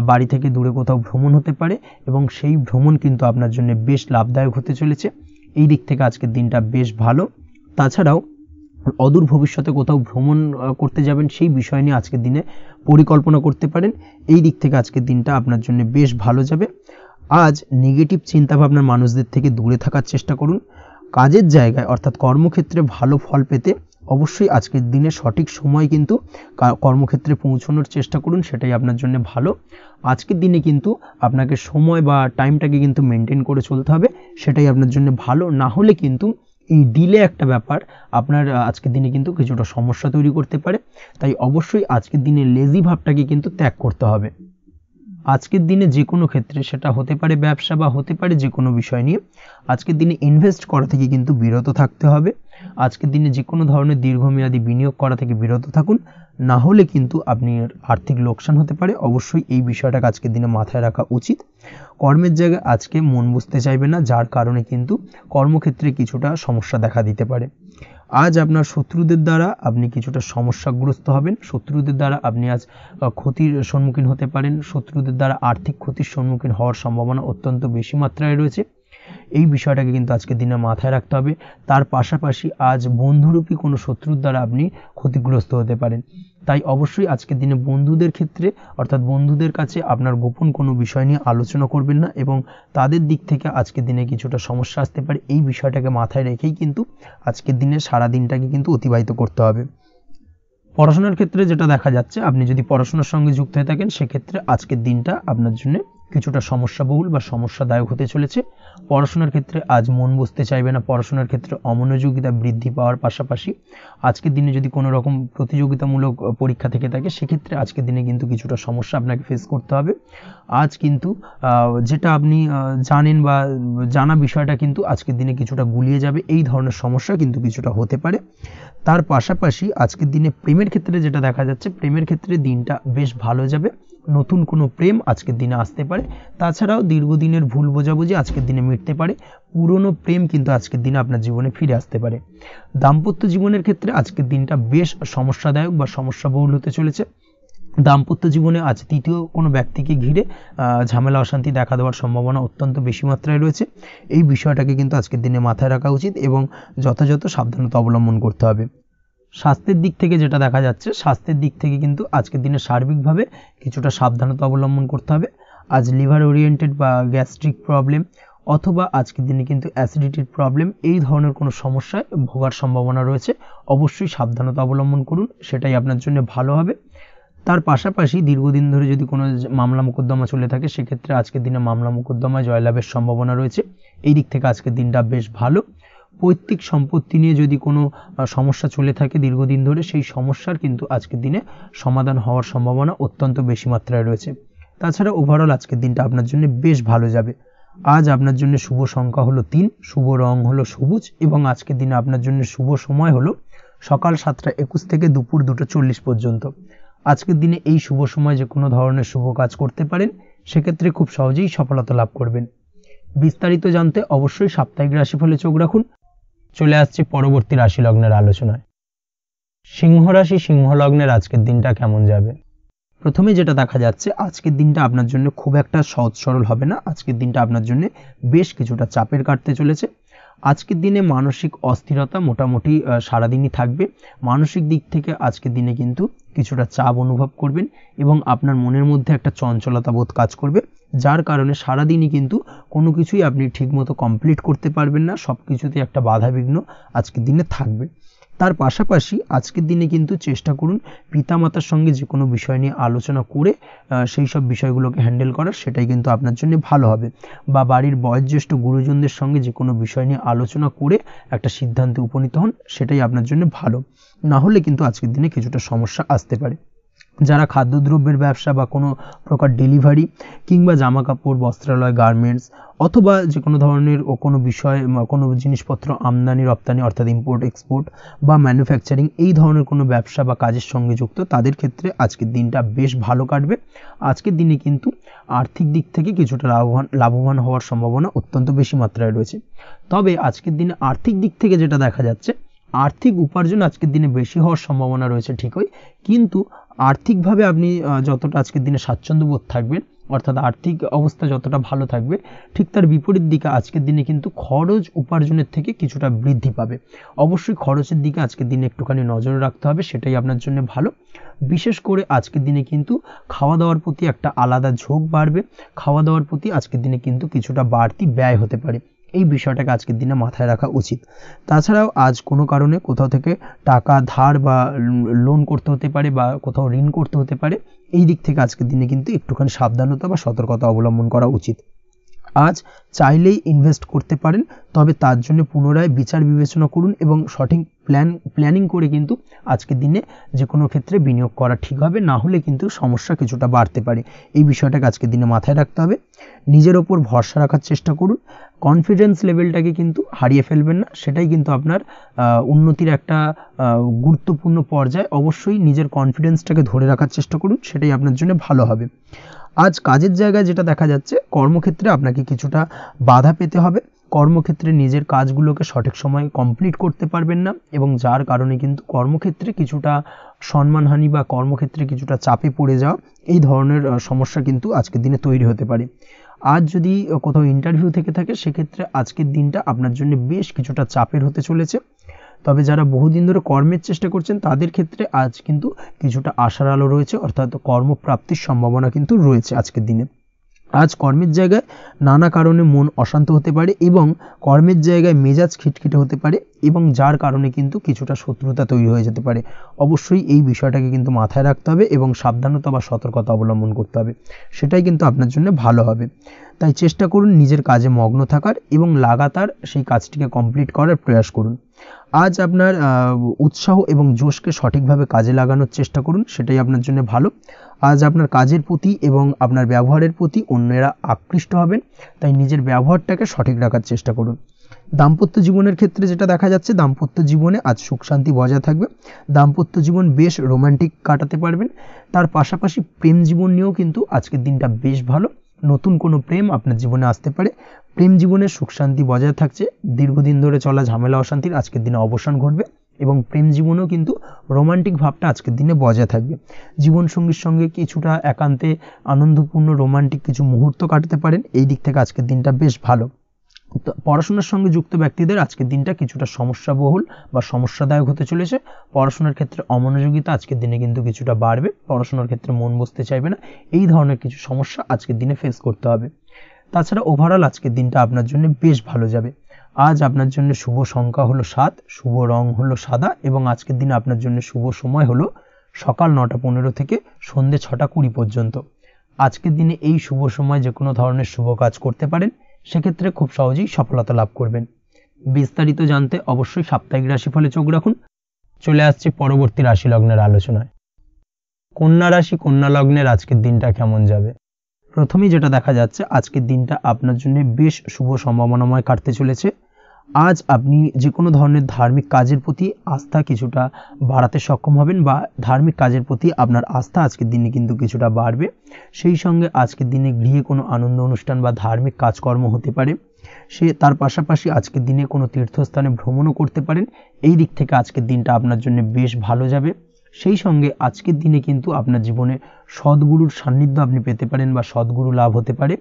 বাড়ি থেকে দূরে কোথাও ভ্রমণ হতে পারে এবং সেই ভ্রমণ কিন্তু আপনার জন্য বেশ লাভদায়ক হতে চলেছে। এই দিক থেকে আজকের দিনটা বেশ ভালো। তাছাড়াও অদূর ভবিষ্যতে কোথাও ভ্রমণ করতে যাবেন, সেই বিষয় নিয়ে আজকের দিনে পরিকল্পনা করতে পারেন। এই দিক থেকে আজকের দিনটা আপনার জন্য বেশ ভালো যাবে। আজ নেগেটিভ চিন্তাভাবনার মানুষদের থেকে দূরে থাকার চেষ্টা করুন। কাজের জায়গায় অর্থাৎ কর্মক্ষেত্রে ভালো ফল পেতে অবশ্যই আজকের দিনে সঠিক সময় কিন্তু কর্মক্ষেত্রে পৌঁছানোর চেষ্টা করুন, সেটাই আপনার জন্য ভালো। আজকের দিনে কিন্তু আপনাকে সময় বা টাইমটাকে কিন্তু মেনটেন করে চলতে হবে, সেটাই আপনার জন্য ভালো। না হলে কিন্তু এই ডিলে একটা ব্যাপার আপনার আজকের দিনে কিন্তু কিছুটা সমস্যা তৈরি করতে পারে। তাই অবশ্যই আজকের দিনে লেজি ভাবটাকে কিন্তু ত্যাগ করতে হবে। আজকের দিনে যে কোনো ক্ষেত্রে, সেটা হতে পারে ব্যবসা বা হতে পারে যে কোনো বিষয় নিয়ে, আজকের দিনে ইনভেস্ট করা থেকে কিন্তু বিরত থাকতে হবে। আজকের দিনে যে কোনো ধরনের দীর্ঘমেয়াদী বিনিয়োগ করা থেকে বিরত থাকুন, না হলে কিন্তু আপনি আর্থিক লোকসান হতে পারে। অবশ্যই এই বিষয়টাকে আজকের দিনে মাথায় রাখা উচিত। কর্মের জায়গায় আজকে মন বসতে চাইবে না, যার কারণে কিন্তু কর্মক্ষেত্রে কিছুটা সমস্যা দেখা দিতে পারে। আজ আপনার শত্রুদের দ্বারা আপনি কিছুটা সমস্যাগ্রস্ত হবেন। শত্রুদের দ্বারা আপনি আজ ক্ষতির সম্মুখীন হতে পারেন। শত্রুদের দ্বারা আর্থিক ক্ষতির সম্মুখীন হওয়ার সম্ভাবনা অত্যন্ত বেশি মাত্রায় রয়েছে। এই বিষয়টাকে কিন্তু আজকের দিনে মাথায় রাখতে হবে। তার পাশাপাশি আজ বন্ধুরূপী কোনো শত্রুর দ্বারা আপনি ক্ষতিগ্রস্ত হতে পারেন। তাই অবশ্যই আজকের দিনে বন্ধুদের ক্ষেত্রে অর্থাৎ বন্ধুদের কাছে আপনার গোপন কোনো বিষয় নিয়ে আলোচনা করবেন না এবং তাদের দিক থেকে আজকের দিনে কিছুটা সমস্যা আসতে পারে। এই বিষয়টাকে মাথায় রেখেই কিন্তু আজকের দিনে সারা দিনটাকে কিন্তু অতিবাহিত করতে হবে। পড়াশোনার ক্ষেত্রে যেটা দেখা যাচ্ছে, আপনি যদি পড়াশোনার সঙ্গে যুক্ত হয়ে থাকেন, সেক্ষেত্রে আজকের দিনটা আপনার জন্য কিছুটা সমস্যাবহুল বা সমস্যাদায়ক হতে চলেছে। পড়াশোনার ক্ষেত্রে আজ মন বসতে চাইবে না। পড়াশোনার ক্ষেত্রে অমনোযোগিতা বৃদ্ধি পাওয়ার পাশাপাশি আজকের দিনে যদি কোনো রকম প্রতিযোগিতামূলক পরীক্ষা থেকে থাকে, সেক্ষেত্রে আজকের দিনে কিন্তু কিছুটা সমস্যা আপনাকে ফেস করতে হবে। আজ কিন্তু যেটা আপনি জানেন বা জানা বিষয়টা কিন্তু আজকের দিনে কিছুটা গুলিয়ে যাবে। এই ধরনের সমস্যা কিন্তু কিছুটা হতে পারে। তার পাশাপাশি আজকের দিনে প্রেমের ক্ষেত্রে যেটা দেখা যাচ্ছে, প্রেমের ক্ষেত্রে দিনটা বেশ ভালো যাবে। নতুন কোনো প্রেম আজকের দিনে আসতে পারে। তাছাড়াও দীর্ঘদিনের ভুল বোঝাবুঝি আজকের দিনে মিটতে পারে। পুরনো প্রেম কিন্তু আজকের দিনে আপনার জীবনে ফিরে আসতে পারে। দাম্পত্য জীবনের ক্ষেত্রে আজকের দিনটা বেশ সমস্যাদায়ক বা সমস্যাবহুল হতে চলেছে। দাম্পত্য জীবনে আজ তৃতীয় কোনো ব্যক্তিকে ঘিরে ঝামেলা অশান্তি দেখা দেওয়ার সম্ভাবনা অত্যন্ত বেশি মাত্রায় রয়েছে। এই বিষয়টাকে কিন্তু আজকের দিনে মাথায় রাখা উচিত এবং যথাযথ সাবধানতা অবলম্বন করতে হবে। স্বাস্থ্যের দিক থেকে যেটা দেখা যাচ্ছে, স্বাস্থ্যের দিক থেকে কিন্তু আজকের দিনে সার্বিকভাবে কিছুটা সাবধানতা অবলম্বন করতে হবে। আজ লিভার ওরিয়েন্টেড বা গ্যাস্ট্রিক প্রবলেম অথবা আজকের দিনে কিন্তু অ্যাসিডিটির প্রবলেম, এই ধরনের কোনো সমস্যায় ভোগার সম্ভাবনা রয়েছে। অবশ্যই সাবধানতা অবলম্বন করুন, সেটাই আপনার জন্য ভালো হবে। তার পাশাপাশি দীর্ঘদিন ধরে যদি কোনো মামলা মোকদ্দমা চলে থাকে, সেক্ষেত্রে আজকের দিনে মামলা মোকদ্দমায় জয়লাভের সম্ভাবনা রয়েছে। এই দিক থেকে আজকের দিনটা বেশ ভালো। পৈতৃক সম্পত্তি নিয়ে যদি কোনো সমস্যা চলে থাকে দীর্ঘদিন ধরে, সেই সমস্যার কিন্তু আজকের দিনে সমাধান হওয়ার সম্ভাবনা অত্যন্ত বেশি মাত্রায় রয়েছে। তাছাড়া ওভারঅল আজকের দিনটা আপনার জন্য বেশ ভালো যাবে। আজ আপনার জন্য শুভ সংখ্যা হলো 3, শুভ রং হলো সবুজ এবং আজকের দিনে আপনার জন্য শুভ সময় হলো সকাল 7:21 থেকে দুপুর 2:40 পর্যন্ত। আজকের দিনে এই শুভ সময় যে কোনো ধরনের শুভ কাজ করতে পারেন, সেক্ষেত্রে খুব সহজেই সফলতা লাভ করবেন। বিস্তারিত জানতে অবশ্যই সাপ্তাহিক রাশিফলে চোখ রাখুন। চলে আসছি পরবর্তী রাশি লগ্নের আলোচনায়। সিংহ রাশি সিংহ লগ্নের আজকের দিনটা কেমন যাবে? প্রথমে যেটা দেখা যাচ্ছে, আজকের দিনটা আপনার জন্য খুব একটা সহজ সরল হবে না। আজকের দিনটা আপনার জন্য বেশ কিছুটা চাপের কাটতে চলেছে। আজকের দিনে মানসিক অস্থিরতা মোটামুটি সারাদিনই থাকবে। মানসিক দিক থেকে আজকের দিনে কিন্তু কিছুটা চাপ অনুভব করবেন এবং আপনার মনের মধ্যে একটা চঞ্চলতা বোধ কাজ করবে, যার কারণে সারাদিনই কিন্তু কোনো কিছুই আপনি ঠিকমতো কমপ্লিট করতে পারবেন না। সব কিছুতে একটা বাধাবিঘ্ন আজকের দিনে থাকবে। তার পাশাপাশি আজকের দিনে কিন্তু চেষ্টা করুন পিতামাতার সঙ্গে যে কোনো বিষয় নিয়ে আলোচনা করে সেই সব বিষয়গুলোকে হ্যান্ডেল করার, সেটাই কিন্তু আপনার জন্য ভালো হবে। বা বাড়ির বয়োজ্যেষ্ঠ গুরুজনদের সঙ্গে যে কোনো বিষয় নিয়ে আলোচনা করে একটা সিদ্ধান্তে উপনীত হন, সেটাই আপনার জন্য ভালো। না হলে কিন্তু আজকের দিনে কিছুটা সমস্যা আসতে পারে। যারা খাদ্যদ্রব্যের ব্যবসা বা কোনো প্রকার ডেলিভারি কিংবা জামা কাপড়, বস্ত্রালয়, গার্মেন্টস অথবা যে কোনো ধরনের কোনো বিষয়, কোনো জিনিসপত্র আমদানি রপ্তানি অর্থাৎ ইম্পোর্ট এক্সপোর্ট বা ম্যানুফ্যাকচারিং, এই ধরনের কোনো ব্যবসা বা কাজের সঙ্গে যুক্ত, তাদের ক্ষেত্রে আজকের দিনটা বেশ ভালো কাটবে। আজকের দিনে কিন্তু আর্থিক দিক থেকে কিছুটা লাভবান হওয়ার সম্ভাবনা অত্যন্ত বেশি মাত্রায় রয়েছে। তবে আজকের দিনে আর্থিক দিক থেকে যেটা দেখা যাচ্ছে, আর্থিক উপার্জন আজকের দিনে বেশি হওয়ার সম্ভাবনা রয়েছে ঠিকই, কিন্তু আর্থিকভাবে আপনি যতটা আজকের দিনে স্বাচ্ছন্দ্য বোধ থাকবেন, অর্থাৎ আর্থিক অবস্থা যতটা ভালো থাকবে, ঠিক তার বিপরীত দিকে আজকের দিনে কিন্তু খরচ উপার্জনের থেকে কিছুটা বৃদ্ধি পাবে। অবশ্যই খরচের দিকে আজকের দিনে একটুখানি নজর রাখতে হবে, সেটাই আপনার জন্য ভালো। বিশেষ করে আজকের দিনে কিন্তু খাওয়া দাওয়ার প্রতি একটা আলাদা ঝোঁক বাড়বে। খাওয়া দাওয়ার প্রতি আজকের দিনে কিন্তু কিছুটা বাড়তি ব্যয় হতে পারে। এই বিষয়টাকে আজকের দিনে মাথায় রাখা উচিত। তাছাড়াও আজ কোনো কারণে কোথাও থেকে টাকা ধার বা লোন করতে হতে পারে বা কোথাও ঋণ করতে হতে পারে। এই দিক থেকে আজকের দিনে কিন্তু একটুখানি সাবধানতা বা সতর্কতা অবলম্বন করা উচিত। আজ চাইলেই ইনভেস্ট করতে পারেন, তবে তার জন্য পুনরায় বিচার বিবেচনা করুন এবং সঠিক প্ল্যানিং করে কিন্তু আজকের দিনে যে কোনো ক্ষেত্রে বিনিয়োগ করা ঠিক হবে। না হলে কিন্তু সমস্যা কিছুটা বাড়তে পারে। এই বিষয়টাকে আজকের দিনে মাথায় রাখতে হবে। নিজের ওপর ভরসা রাখার চেষ্টা করুন। কনফিডেন্স লেভেলটাকে কিন্তু হারিয়ে ফেলবেন না, সেটাই কিন্তু আপনার উন্নতির একটা গুরুত্বপূর্ণ পর্যায়। অবশ্যই নিজের কনফিডেন্সটাকে ধরে রাখার চেষ্টা করুন, সেটাই আপনার জন্য ভালো হবে। আজ কাজের জায়গায় যেটা দেখা যাচ্ছে, কর্মক্ষেত্রে আপনাকে কিছুটা বাধা পেতে হবে। কর্মক্ষেত্রে নিজের কাজগুলোকে সঠিক সময়ে কমপ্লিট করতে পারবেন না এবং যার কারণে কিন্তু কর্মক্ষেত্রে কিছুটা সম্মানহানি বা কর্মক্ষেত্রে কিছুটা চাপে পড়ে যাওয়া, এই ধরনের সমস্যা কিন্তু আজকের দিনে তৈরি হতে পারে। আজ যদি কোথাও ইন্টারভিউ থেকে থাকে, সেক্ষেত্রে আজকের দিনটা আপনার জন্য বেশ কিছুটা চাপের হতে চলেছে। তবে যারা বহুদিন ধরে কর্মের চেষ্টা করছেন, তাদের ক্ষেত্রে আজ কিন্তু কিছুটা আশার আলো রয়েছে, অর্থাৎ কর্মপ্রাপ্তির সম্ভাবনা কিন্তু রয়েছে আজকের দিনে। আজ কর্মের জায়গায় নানা কারণে মন অশান্ত হতে পারে এবং কর্মের জায়গায় মেজাজ খিটখিটে হতে পারে এবং যার কারণে কিন্তু কিছুটা শত্রুতা তৈরি হয়ে যেতে পারে। অবশ্যই এই বিষয়টাকে কিন্তু মাথায় রাখতে হবে এবং সাবধানতা বা সতর্কতা অবলম্বন করতে হবে, সেটাই কিন্তু আপনার জন্য ভালো হবে। তাই চেষ্টা করুন নিজের কাজে মগ্ন থাকার এবং লাগাতার সেই কাজটিকে কমপ্লিট করার প্রয়াস করুন। আজ আপনার উৎসাহ এবং জোশকে সঠিকভাবে কাজে লাগানোর চেষ্টা করুন, সেটাই আপনার জন্য ভালো। আজ আপনার কাজের প্রতি এবং আপনার ব্যবহারের প্রতি অন্যেরা আকৃষ্ট হবেন, তাই নিজের ব্যবহারটাকে সঠিক রাখার চেষ্টা করুন। দাম্পত্য জীবনের ক্ষেত্রে যেটা দেখা যাচ্ছে, দাম্পত্য জীবনে আজ সুখ শান্তি বজায় থাকবে। দাম্পত্য জীবন বেশ রোমান্টিক কাটাতে পারবেন। তার পাশাপাশি প্রেম জীবন নিয়েও কিন্তু আজকের দিনটা বেশ ভালো। নতুন কোনো প্রেম আপনার জীবনে আসতে পারে। প্রেম জীবনে সুখ শান্তি বজায় থাকছে। দীর্ঘদিন ধরে চলা ঝামেলা অশান্তির আজকের দিনে অবসান ঘটবে এবং প্রেম জীবনেও কিন্তু রোমান্টিক ভাবটা আজকের দিনে বজায় থাকবে। জীবনসঙ্গীর সঙ্গে কিছুটা একান্তে আনন্দপূর্ণ রোমান্টিক কিছু মুহূর্ত কাটাতে পারেন। এই দিক থেকে আজকের দিনটা বেশ ভালো। পড়াশোনার সঙ্গে যুক্ত ব্যক্তিদের আজকের দিনটা কিছুটা সমস্যাবহুল বা সমস্যাদায়ক হতে চলেছে। পড়াশোনার ক্ষেত্রে অমনোযোগিতা আজকের দিনে কিন্তু কিছুটা বাড়বে। পড়াশোনার ক্ষেত্রে মন বসতে চাইবে না। এই ধরনের কিছু সমস্যা আজকের দিনে ফেস করতে হবে। তাছাড়া ওভারঅল আজকের দিনটা আপনার জন্য বেশ ভালো যাবে। আজ আপনার জন্য শুভ সংখ্যা হলো 7, শুভ রং হলো সাদা এবং আজকের দিনে আপনার জন্য শুভ সময় হলো সকাল 9:15 থেকে সন্ধ্যে 6:20 পর্যন্ত। আজকের দিনে এই শুভ সময় যে কোনো ধরনের শুভ কাজ করতে পারেন, সেক্ষেত্রে খুব সহজেই সফলতা লাভ করবেন। বিস্তারিত জানতে অবশ্যই সাপ্তাহিক রাশিফলে চোখ রাখুন। চলে আসছি পরবর্তী রাশি লগ্নের আলোচনায়। কন্যা রাশি কন্যা লগ্নের আজকের দিনটা কেমন যাবে? প্রথমেই যেটা দেখা যাচ্ছে, আজকের দিনটা আপনার জন্য বেশ শুভ সম্ভাবনাময় কাটতে চলেছে। আজ আপনি যে কোনো ধরনের ধার্মিক কাজের প্রতি আস্থা কিছুটা বাড়াতে সক্ষম হবেন বা ধার্মিক কাজের প্রতি আপনার আস্থা আজকের দিনে কিন্তু কিছুটা বাড়বে। সেই সঙ্গে আজকের দিনে গৃহে কোনো আনন্দ অনুষ্ঠান বা ধার্মিক কাজকর্ম হতে পারে। তার পাশাপাশি আজকের দিনে কোনো তীর্থস্থানে ভ্রমণও করতে পারেন। এই দিক থেকে আজকের দিনটা আপনার জন্য বেশ ভালো যাবে। সেই সঙ্গে আজকের দিনে কিন্তু আপনার জীবনে সদ্গুরুর সান্নিধ্য আপনি পেতে পারেন বা সদ্গুরু লাভ হতে পারে,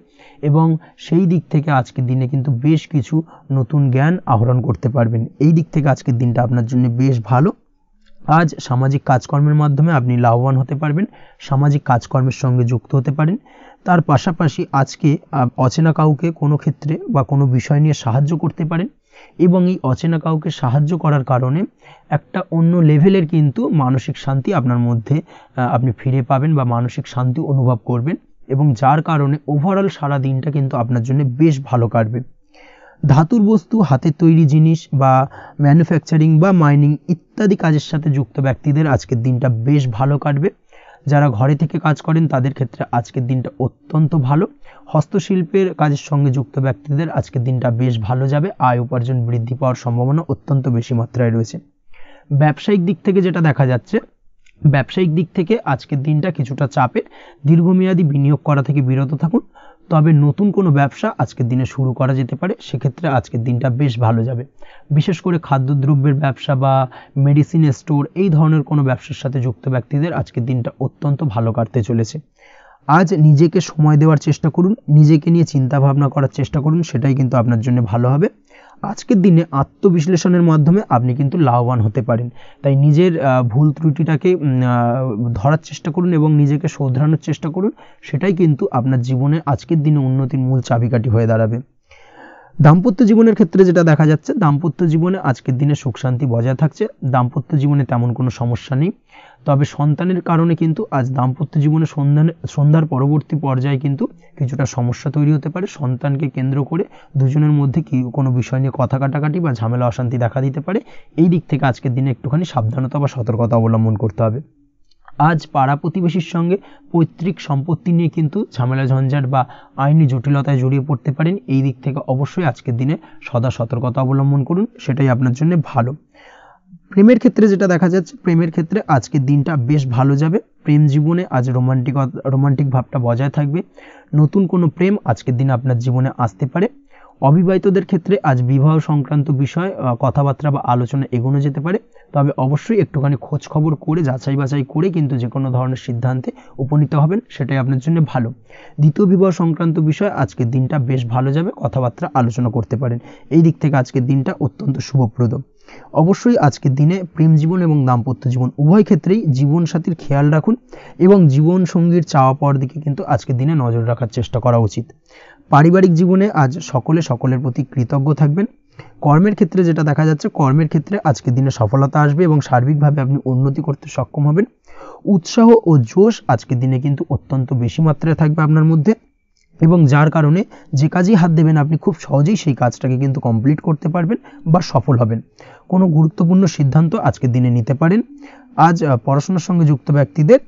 এবং সেই দিক থেকে আজকের দিনে কিন্তু বেশ কিছু নতুন জ্ঞান আহরণ করতে পারবেন। এই দিক থেকে আজকের দিনটা আপনার জন্য বেশ ভালো। আজ সামাজিক কাজকর্মের মাধ্যমে আপনি লাভবান হতে পারবেন, সামাজিক কাজকর্মের সঙ্গে যুক্ত হতে পারেন। তার পাশাপাশি আজকে অচেনা কাউকে কোনো ক্ষেত্রে বা কোনো বিষয় নিয়ে সাহায্য করতে পারেন, এবং এই অচেনা কাউকে সাহায্য করার কারণে একটা অন্য লেভেলের কিন্তু মানসিক শান্তি আপনার মধ্যে আপনি ফিরে পাবেন বা মানসিক শান্তি অনুভব করবেন, এবং যার কারণে ওভারঅল সারা দিনটা কিন্তু আপনার জন্য বেশ ভালো কাটবে। ধাতুর বস্তু, হাতের তৈরি জিনিস বা ম্যানুফ্যাকচারিং বা মাইনিং ইত্যাদি কাজের সাথে যুক্ত ব্যক্তিদের আজকের দিনটা বেশ ভালো কাটবে। যারা ঘরে থেকে কাজ করেন তাদের ক্ষেত্রে আজকের দিনটা অত্যন্ত ভালো। হস্তশিল্পের কাজের সঙ্গে যুক্ত ব্যক্তিদের আজকের দিনটা বেশ ভালো যাবে। আয় উপার্জন বৃদ্ধি পাওয়ার সম্ভাবনা অত্যন্ত বেশি মাত্রায় রয়েছে। ব্যবসায়িক দিক থেকে যেটা দেখা যাচ্ছে, ব্যবসায়িক দিক থেকে আজকের দিনটা কিছুটা চাপের। দীর্ঘমেয়াদী বিনিয়োগ করা থেকে বিরত থাকুন, তবে নতুন কোনো ব্যবসা আজকের দিনে শুরু করা যেতে পারে, সেক্ষেত্রে আজকের দিনটা বেশ ভালো যাবে। বিশেষ করে খাদ্যদ্রব্যের ব্যবসা বা মেডিসিন স্টোর এই ধরনের কোনো ব্যবসার সাথে যুক্ত ব্যক্তিদের আজকের দিনটা অত্যন্ত ভালো কাটতে চলেছে। আজ নিজেকে সময় দেওয়ার চেষ্টা করুন, নিজেকে নিয়ে চিন্তা ভাবনা করার চেষ্টা করুন, সেটাই কিন্তু আপনার জন্য ভালো হবে। আজকের দিনে আত্মবিশ্লেষণের মাধ্যমে আপনি কিন্তু লাভবান হতে পারেন, তাই নিজের ভুল ত্রুটিটাকে ধরার চেষ্টা করুন এবং নিজেকে শোধরানোর চেষ্টা করুন, সেটাই কিন্তু আপনার জীবনে আজকের দিনে উন্নতির মূল চাবিকাঠি হয়ে দাঁড়াবে। দাম্পত্য জীবনের ক্ষেত্রে যেটা দেখা যাচ্ছে, দাম্পত্য জীবনে আজকের দিনে সুখ শান্তি বজায় থাকছে, দাম্পত্য জীবনে তেমন কোনো সমস্যা নেই। তবে সন্তানের কারণে কিন্তু আজ দাম্পত্য জীবনে সন্ধ্যার পরবর্তী পর্যায়ে কিন্তু কিছুটা সমস্যা তৈরি হতে পারে। সন্তানকে কেন্দ্র করে দুজনের মধ্যে কোনো বিষয় নিয়ে কথা কাটাকাটি বা ঝামেলা অশান্তি দেখা দিতে পারে। এই দিক থেকে আজকের দিনে একটুখানি সাবধানতা বা সতর্কতা অবলম্বন করতে হবে। আজ পাড়া প্রতিবেশীর সঙ্গে পৈতৃক সম্পত্তি নিয়ে কিন্তু ঝামেলা ঝঞ্ঝাট বা আইনি জটিলতায় জড়িয়ে পড়তে পারেন। এই দিক থেকে অবশ্যই আজকের দিনে সদা সতর্কতা অবলম্বন করুন, সেটাই আপনার জন্য ভালো। প্রেমের ক্ষেত্রে যেটা দেখা যাচ্ছে, প্রেমের ক্ষেত্রে আজকের দিনটা বেশ ভালো যাবে। প্রেম জীবনে আজ রোমান্টিক ভাবটা বজায় থাকবে। নতুন কোনো প্রেম আজকের দিনে আপনার জীবনে আসতে পারে। অবিবাহিতদের ক্ষেত্রে আজ বিবাহ সংক্রান্ত বিষয় কথাবার্তা বা আলোচনা এগোনো যেতে পারে, তবে অবশ্যই একটুখানি খোঁজ খবর করে যাচাই বাছাই করে কিন্তু যে কোনো ধরনের সিদ্ধান্তে উপনীত হবেন, সেটাই আপনার জন্য ভালো। দ্বিতীয় বিবাহ সংক্রান্ত বিষয় আজকের দিনটা বেশ ভালো যাবে, কথাবার্তা আলোচনা করতে পারেন। এই দিক থেকে আজকের দিনটা অত্যন্ত শুভপ্রদ। অবশ্যই আজকের দিনে প্রেম জীবন এবং দাম্পত্য জীবন উভয় ক্ষেত্রেই জীবনসাথীর খেয়াল রাখুন, এবং জীবন সঙ্গীর চাওয়া পাওয়ার দিকে কিন্তু আজকের দিনে নজর রাখার চেষ্টা করা উচিত। পারিবারিক জীবনে আজ সকলের প্রতি কৃতজ্ঞ থাকবেন। কর্মের ক্ষেত্রে যেটা দেখা যাচ্ছে, কর্মের ক্ষেত্রে আজকের দিনে সফলতা আসবে এবং সার্বিকভাবে আপনি উন্নতি করতে সক্ষম হবেন। উৎসাহ ও জোশ আজকের দিনে কিন্তু অত্যন্ত বেশি মাত্রায় থাকবে আপনার মধ্যে, এবং যার কারণে যে কাজেই হাত দেবেন আপনি খুব সহজেই সেই কাজটাকে কিন্তু কমপ্লিট করতে পারবেন বা সফল হবেন। কোনো গুরুত্বপূর্ণ সিদ্ধান্ত আজকের দিনে নিতে পারেন। আজ পড়াশোনার সঙ্গে যুক্ত ব্যক্তিদের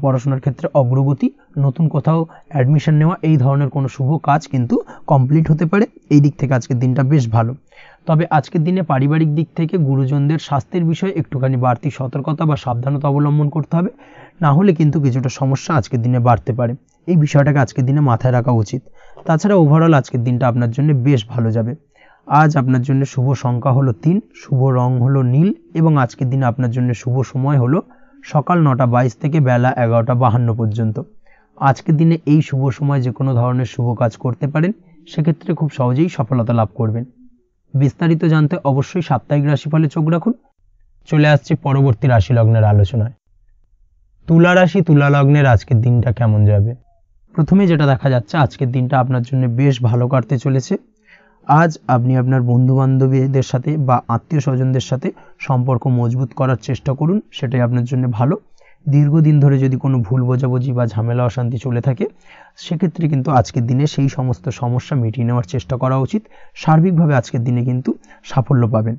পড়াশোনার ক্ষেত্রে অগ্রগতি, নতুন কোথাও অ্যাডমিশন নেওয়া, এই ধরনের কোনো শুভ কাজ কিন্তু কমপ্লিট হতে পারে। এই দিক থেকে আজকের দিনটা বেশ ভালো। তবে আজকের দিনে পারিবারিক দিক থেকে গুরুজনদের স্বাস্থ্যের বিষয়ে একটুখানি বাড়তি সতর্কতা বা সাবধানতা অবলম্বন করতে হবে, না হলে কিন্তু কিছুটা সমস্যা আজকের দিনে বাড়তে পারে। এই বিষয়টাকে আজকের দিনে মাথায় রাখা উচিত। তাছাড়া ওভারঅল আজকের দিনটা আপনার জন্য বেশ ভালো যাবে। আজ আপনার জন্য শুভ সংখ্যা হলো 3, শুভ রং হলো নীল, এবং আজকের দিনে আপনার জন্য শুভ সময় হলো সকাল 9:22 থেকে বেলা 11:52 পর্যন্ত। আজকের দিনে এই শুভ সময় যে কোনো ধরনের শুভ কাজ করতে পারেন, সেক্ষেত্রে খুব সহজেই সফলতা লাভ করবেন। বিস্তারিত জানতে অবশ্যই সাপ্তাহিক রাশিফলে চোখ রাখুন। চলে আসছে পরবর্তী রাশি লগ্নের আলোচনায়। তুলা রাশি, তুলা লগ্নের আজকের দিনটা কেমন যাবে? প্রথমে যেটা দেখা যাচ্ছে, আজকের দিনটা আপনার জন্য বেশ ভালো কাটতে চলেছে। আজ আপনি আপনার বন্ধু বান্ধবীদের সাথে বা আত্মীয় স্বজনদের সাথে সম্পর্ক মজবুত করার চেষ্টা করুন, সেটাই আপনার জন্য ভালো। দীর্ঘদিন ধরে যদি কোনো ভুল বোঝাবুঝি বা ঝামেলা অশান্তি চলে থাকে, সেক্ষেত্রে কিন্তু আজকের দিনে সেই সমস্ত সমস্যা মিটিয়ে নেওয়ার চেষ্টা করা উচিত। সার্বিকভাবে আজকের দিনে কিন্তু সাফল্য পাবেন।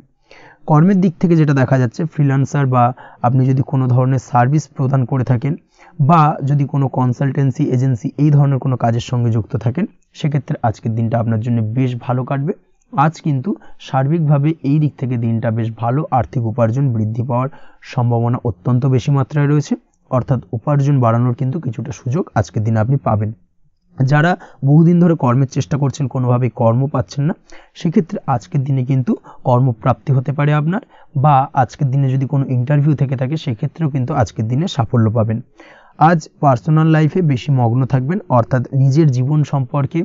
কর্মের দিক থেকে যেটা দেখা যাচ্ছে, ফ্রিল্যান্সার বা আপনি যদি কোনো ধরনের সার্ভিস প্রদান করে থাকেন বা যদি কোনো কনসালটেন্সি এজেন্সি এই ধরনের কোনো কাজের সঙ্গে যুক্ত থাকেন, সেক্ষেত্রে আজকের দিনটা আপনার জন্য বেশ ভালো কাটবে। আজ কিন্তু সার্বিকভাবে এই দিক থেকে দিনটা বেশ ভালো। আর্থিক উপার্জন বৃদ্ধি পাওয়ার সম্ভাবনা অত্যন্ত বেশি মাত্রায় রয়েছে, অর্থাৎ উপার্জন বাড়ানোর কিন্তু কিছুটা সুযোগ আজকের দিনে আপনি পাবেন। যারা বহুদিন ধরে কর্মের চেষ্টা করছেন, কোনোভাবেই কর্ম পাচ্ছেন না, সেক্ষেত্রে আজকের দিনে কিন্তু কর্মপ্রাপ্তি হতে পারে আপনার, বা আজকের দিনে যদি কোনো ইন্টারভিউ থেকে থাকে সেক্ষেত্রেও কিন্তু আজকের দিনে সাফল্য পাবেন। আজ পার্সোনাল লাইফে বেশি মগ্ন থাকবেন, অর্থাৎ নিজের জীবন সম্পর্কে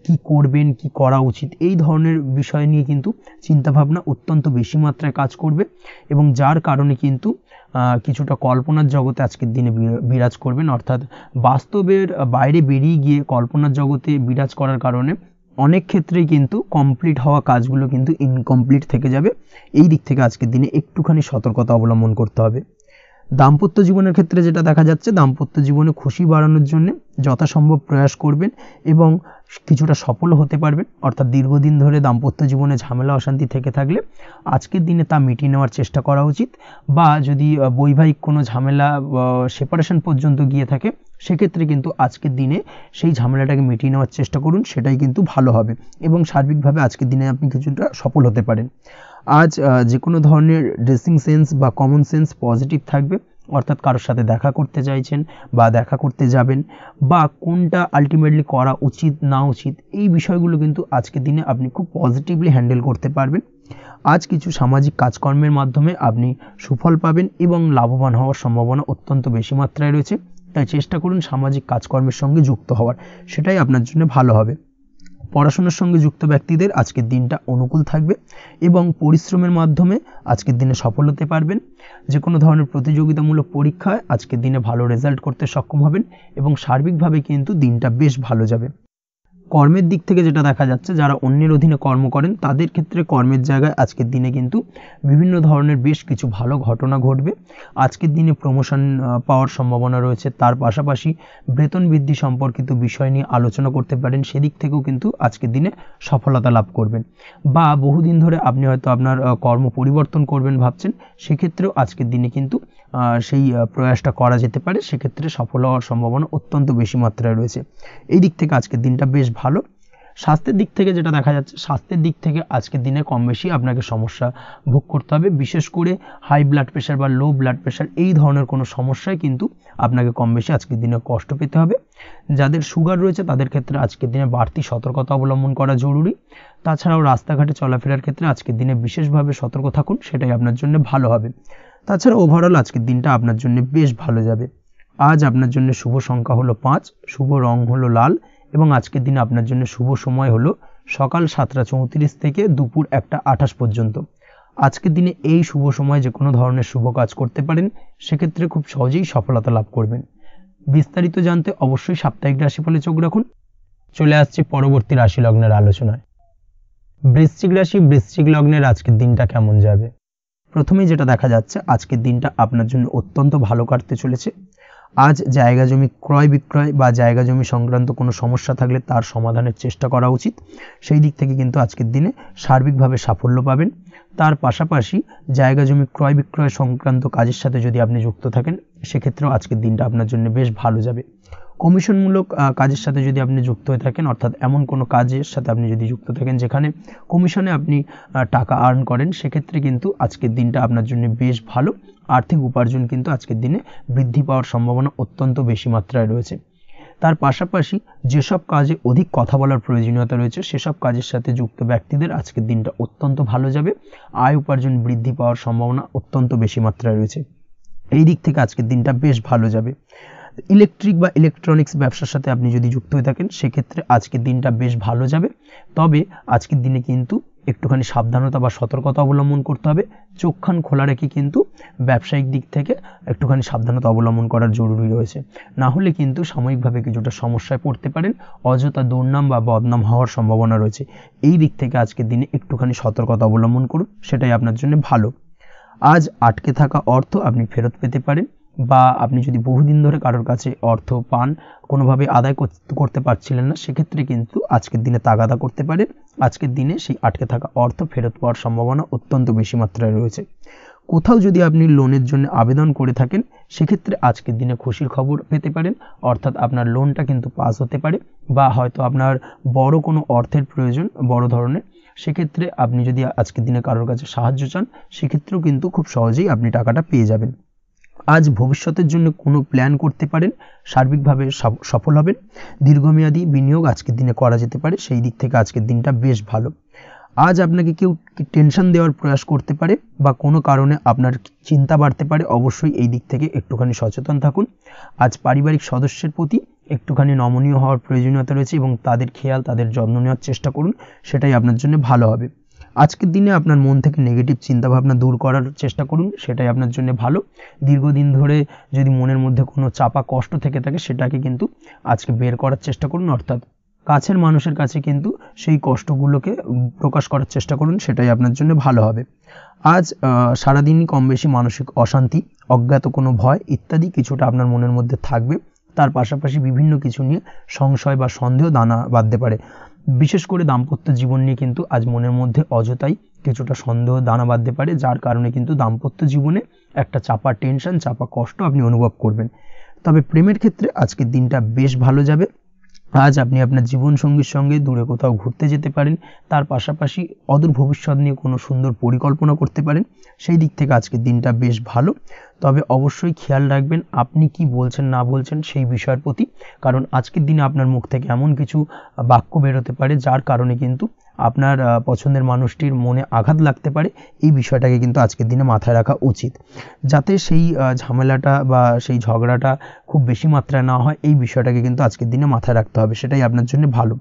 কি করবেন, কি করা উচিত, এই ধরনের বিষয় নিয়ে কিন্তু চিন্তাভাবনা অত্যন্ত বেশি মাত্রায় কাজ করবে, এবং যার কারণে কিন্তু কিছুটা কল্পনার জগতে আজকের দিনে বিরাজ করবেন, অর্থাৎ বাস্তবের বাইরে বেরিয়ে গিয়ে কল্পনার জগতে বিরাজ করার কারণে অনেক ক্ষেত্রেই কিন্তু কমপ্লিট হওয়া কাজগুলো কিন্তু ইনকমপ্লিট থেকে যাবে। এই দিক থেকে আজকের দিনে একটুখানি সতর্কতা অবলম্বন করতে হবে। দাম্পত্য জীবনের ক্ষেত্রে যেটা দেখা যাচ্ছে, দাম্পত্য জীবনে খুশি বাড়ানোর জন্য যথাসম্ভব প্রয়াস করবেন এবং কিছুটা সফল হতে পারবেন, অর্থাৎ দীর্ঘদিন ধরে দাম্পত্য জীবনে ঝামেলা অশান্তি থেকে থাকলে আজকের দিনে তা মিটিয়ে নেওয়ার চেষ্টা করা উচিত, বা যদি বৈবাহিক কোনো ঝামেলা সেপারেশন পর্যন্ত গিয়ে থাকে সেক্ষেত্রে কিন্তু আজকের দিনে সেই ঝামেলাটাকে মিটিয়ে নেওয়ার চেষ্টা করুন, সেটাই কিন্তু ভালো হবে, এবং সার্বিকভাবে আজকের দিনে আপনি কিছুটা সফল হতে পারেন। আজ যে কোনো ধরনের ড্রেসিং সেন্স বা কমন সেন্স পজিটিভ থাকবে, অর্থাৎ কারোর সাথে দেখা করতে চাইছেন বা দেখা করতে যাবেন, বা কোনটা আলটিমেটলি করা উচিত না উচিত, এই বিষয়গুলো কিন্তু আজকের দিনে আপনি খুব পজিটিভলি হ্যান্ডেল করতে পারবেন। আজ কিছু সামাজিক কাজকর্মের মাধ্যমে আপনি সুফল পাবেন এবং লাভবান হওয়ার সম্ভাবনা অত্যন্ত বেশি মাত্রায় রয়েছে, তাই চেষ্টা করুন সামাজিক কাজকর্মের সঙ্গে যুক্ত হওয়ার, সেটাই আপনার জন্য ভালো হবে। পড়াশোনার সঙ্গে যুক্ত ব্যক্তিদের আজকের দিনটা অনুকূল থাকবে এবং পরিশ্রমের মাধ্যমে আজকের দিনে সফল হতে পারবেন। যে কোনো ধরনের প্রতিযোগিতামূলক পরীক্ষায় আজকের দিনে ভালো রেজাল্ট করতে সক্ষম হবেন এবং সার্বিকভাবে কিন্তু দিনটা বেশ ভালো যাবে। কর্মের দিক থেকে যেটা দেখা যাচ্ছে, যারা অন্যের অধীনে কর্ম করেন তাদের ক্ষেত্রে কর্মের জায়গায় আজকের দিনে কিন্তু বিভিন্ন ধরনের বেশ কিছু ভালো ঘটনা ঘটবে। আজকের দিনে প্রমোশন পাওয়ার সম্ভাবনা রয়েছে, তার পাশাপাশি বেতন বৃদ্ধি সম্পর্কিত বিষয় নিয়ে আলোচনা করতে পারেন, সেদিক থেকেও কিন্তু আজকের দিনে সফলতা লাভ করবেন। বা বহুদিন ধরে আপনি হয়তো আপনার কর্ম পরিবর্তন করবেন ভাবছেন, সেক্ষেত্রেও আজকের দিনে কিন্তু সেই প্রয়াসটা করা যেতে পারে, সেক্ষেত্রে সফল হওয়ার সম্ভাবনা অত্যন্ত বেশি মাত্রায় রয়েছে। এই দিক থেকে আজকের দিনটা বেশ ভালো। স্বাস্থ্যের দিক থেকে যেটা দেখা যাচ্ছে, স্বাস্থ্যের দিক থেকে আজকের দিনে কম বেশি আপনাকে সমস্যা ভোগ করতে হবে, বিশেষ করে হাই ব্লাড প্রেশার বা লো ব্লাড প্রেশার এই ধরনের কোনো সমস্যায় কিন্তু আপনাকে কম বেশি আজকের দিনে কষ্ট পেতে হবে। যাদের সুগার রয়েছে তাদের ক্ষেত্রে আজকের দিনে বাড়তি সতর্কতা অবলম্বন করা জরুরি। তাছাড়াও রাস্তাঘাটে চলাফেরার ক্ষেত্রে আজকের দিনে বিশেষভাবে সতর্ক থাকুন, সেটাই আপনার জন্য ভালো হবে। তাছাড়া ওভারঅল আজকের দিনটা আপনার জন্য বেশ ভালো যাবে। আজ আপনার জন্য শুভ সংখ্যা হলো 5, শুভ রং হলো লাল, এবং আজকের দিনে আপনার জন্য শুভ সময় হলো সকাল 7:34 থেকে দুপুর 1:28 পর্যন্ত। আজকের দিনে এই শুভ সময় যে কোনো ধরনের শুভ কাজ করতে পারেন, সেক্ষেত্রে খুব সহজেই সফলতা লাভ করবেন। বিস্তারিত জানতে অবশ্যই সাপ্তাহিক রাশিফলে চোখ রাখুন। চলে আসছে পরবর্তী রাশি লগ্নের আলোচনায়। বৃশ্চিক রাশি, বৃশ্চিক লগ্নের আজকের দিনটা কেমন যাবে? প্রথমেই যেটা দেখা যাচ্ছে, আজকের দিনটা আপনার জন্য অত্যন্ত ভালো কাটতে চলেছে। আজ জায়গা জমি ক্রয় বিক্রয় বা জায়গা জমি সংক্রান্ত কোনো সমস্যা থাকলে তার সমাধানের চেষ্টা করা উচিত, সেই দিক থেকে কিন্তু আজকের দিনে সার্বিকভাবে সাফল্য পাবেন। তার পাশাপাশি জায়গা জমি ক্রয় বিক্রয় সংক্রান্ত কাজের সাথে যদি আপনি যুক্ত থাকেন, সেক্ষেত্রেও আজকের দিনটা আপনার জন্য বেশ ভালো যাবে। কমিশনমূলক কাজের সাথে যদি আপনি যুক্ত হয়ে থাকেন, অর্থাৎ এমন কোনো কাজের সাথে আপনি যদি যুক্ত থাকেন যেখানে কমিশনে আপনি টাকা আর্ন করেন, সেক্ষেত্রে কিন্তু আজকের দিনটা আপনার জন্য বেশ ভালো। আর্থিক উপার্জন কিন্তু আজকের দিনে বৃদ্ধি পাওয়ার সম্ভাবনা অত্যন্ত বেশি মাত্রায় রয়েছে। তার পাশাপাশি যেসব কাজে অধিক কথা বলার প্রয়োজনীয়তা রয়েছে, সেসব কাজের সাথে যুক্ত ব্যক্তিদের আজকের দিনটা অত্যন্ত ভালো যাবে। আয় উপার্জন বৃদ্ধি পাওয়ার সম্ভাবনা অত্যন্ত বেশি মাত্রায় রয়েছে। এই দিক থেকে আজকের দিনটা বেশ ভালো যাবে। ইলেকট্রিক বা ইলেকট্রনিক্স ব্যবসার সাথে আপনি যদি যুক্ত হয়ে থাকেন, সেক্ষেত্রে আজকের দিনটা বেশ ভালো যাবে। তবে আজকের দিনে কিন্তু একটুখানি সাবধানতা বা সতর্কতা অবলম্বন করতে হবে। চোখ কান খোলা রেখে কিন্তু ব্যবসায়িক দিক থেকে একটুখানি সাবধানতা অবলম্বন করার জরুরি রয়েছে, না হলে কিন্তু সাময়িকভাবে কিছুটা সমস্যায় পড়তে পারেন, অযথা দুর্নাম বা বদনাম হওয়ার সম্ভাবনা রয়েছে। এই দিক থেকে আজকের দিনে একটুখানি সতর্কতা অবলম্বন করুন, সেটাই আপনার জন্য ভালো। আজ আটকে থাকা অর্থ আপনি ফেরত পেতে পারেন, বা আপনি যদি বহুদিন ধরে কারোর কাছে অর্থ পান, কোনোভাবে আদায় করতে পারছিলেন না, সেক্ষেত্রে কিন্তু আজকের দিনে তাগাদা করতে পারেন। আজকের দিনে সেই আটকে থাকা অর্থ ফেরত পাওয়ার সম্ভাবনা অত্যন্ত বেশি মাত্রায় রয়েছে। কোথাও যদি আপনি লোনের জন্য আবেদন করে থাকেন, সেক্ষেত্রে আজকের দিনে খুশির খবর পেতে পারেন, অর্থাৎ আপনার লোনটা কিন্তু পাস হতে পারে, বা হয়তো আপনার বড় কোনো অর্থের প্রয়োজন বড় ধরনের, সেক্ষেত্রে আপনি যদি আজকের দিনে কারোর কাছে সাহায্য চান, সেক্ষেত্রেও কিন্তু খুব সহজেই আপনি টাকাটা পেয়ে যাবেন। আজ ভবিষ্যতের জন্য কোনো প্ল্যান করতে পারেন, সার্বিকভাবে সফল হবেন। দীর্ঘমেয়াদী বিনিয়োগ আজকের দিনে করা যেতে পারে, সেই দিক থেকে আজকের দিনটা বেশ ভালো। আজ আপনাকে কেউ টেনশন দেওয়ার প্রয়াস করতে পারে বা কোনো কারণে আপনার চিন্তা বাড়তে পারে, অবশ্যই এই দিক থেকে একটুখানি সচেতন থাকুন। আজ পারিবারিক সদস্যের প্রতি একটুখানি নমনীয় হওয়ার প্রয়োজনীয়তা রয়েছে এবং তাদের খেয়াল, তাদের যত্ন নেওয়ার চেষ্টা করুন, সেটাই আপনার জন্য ভালো হবে। আজকের দিনে আপনার মন থেকে নেগেটিভ চিন্তাভাবনা দূর করার চেষ্টা করুন, সেটাই আপনার জন্য ভালো। দীর্ঘদিন ধরে যদি মনের মধ্যে কোনো চাপা কষ্ট থেকে থাকে, সেটাকে কিন্তু আজকে বের করার চেষ্টা করুন, অর্থাৎ কাছের মানুষের কাছে কিন্তু সেই কষ্টগুলোকে প্রকাশ করার চেষ্টা করুন, সেটাই আপনার জন্য ভালো হবে। আজ সারাদিনই কম বেশি মানসিক অশান্তি, অজ্ঞাত কোনো ভয় ইত্যাদি কিছুটা আপনার মনের মধ্যে থাকবে। তার পাশাপাশি বিভিন্ন কিছু নিয়ে সংশয় বা সন্দেহ দানা বাঁধতে পারে। বিশেষ করে দাম্পত্য জীবন নিয়ে কিন্তু আজ মনের মধ্যে অযথাই কিছুটা সন্দেহ দানা বাঁধতে পারে, যার কারণে কিন্তু দাম্পত্য জীবনে একটা চাপা টেনশন, চাপা কষ্ট আপনি অনুভব করবেন। তবে প্রেমের ক্ষেত্রে আজকের দিনটা বেশ ভালো যাবে। আজ আপনি আপনার জীবনসঙ্গীর সঙ্গে দূরে কোথাও ঘুরতে যেতে পারেন, তার পাশাপাশি অদূর ভবিষ্যৎ নিয়ে কোনো সুন্দর পরিকল্পনা করতে পারেন, সেই দিক থেকে আজকের দিনটা বেশ ভালো। তবে অবশ্যই খেয়াল রাখবেন আপনি কি বলছেন না বলছেন সেই বিষয়ের প্রতি, কারণ আজকের দিনে আপনার মুখ থেকে এমন কিছু বাক্য বেরোতে পারে যার কারণে কিন্তু আপনার পছন্দের মানুষটির মনে আঘাত লাগতে পারে। এই বিষয়টাকে কিন্তু আজকের দিনে মাথায় রাখা উচিত, যাতে সেই ঝামেলাটা বা সেই ঝগড়াটা খুব বেশি মাত্রায় না হয়। এই বিষয়টাকে কিন্তু আজকের দিনে মাথায় রাখতে হবে, সেটাই আপনার জন্য ভালো।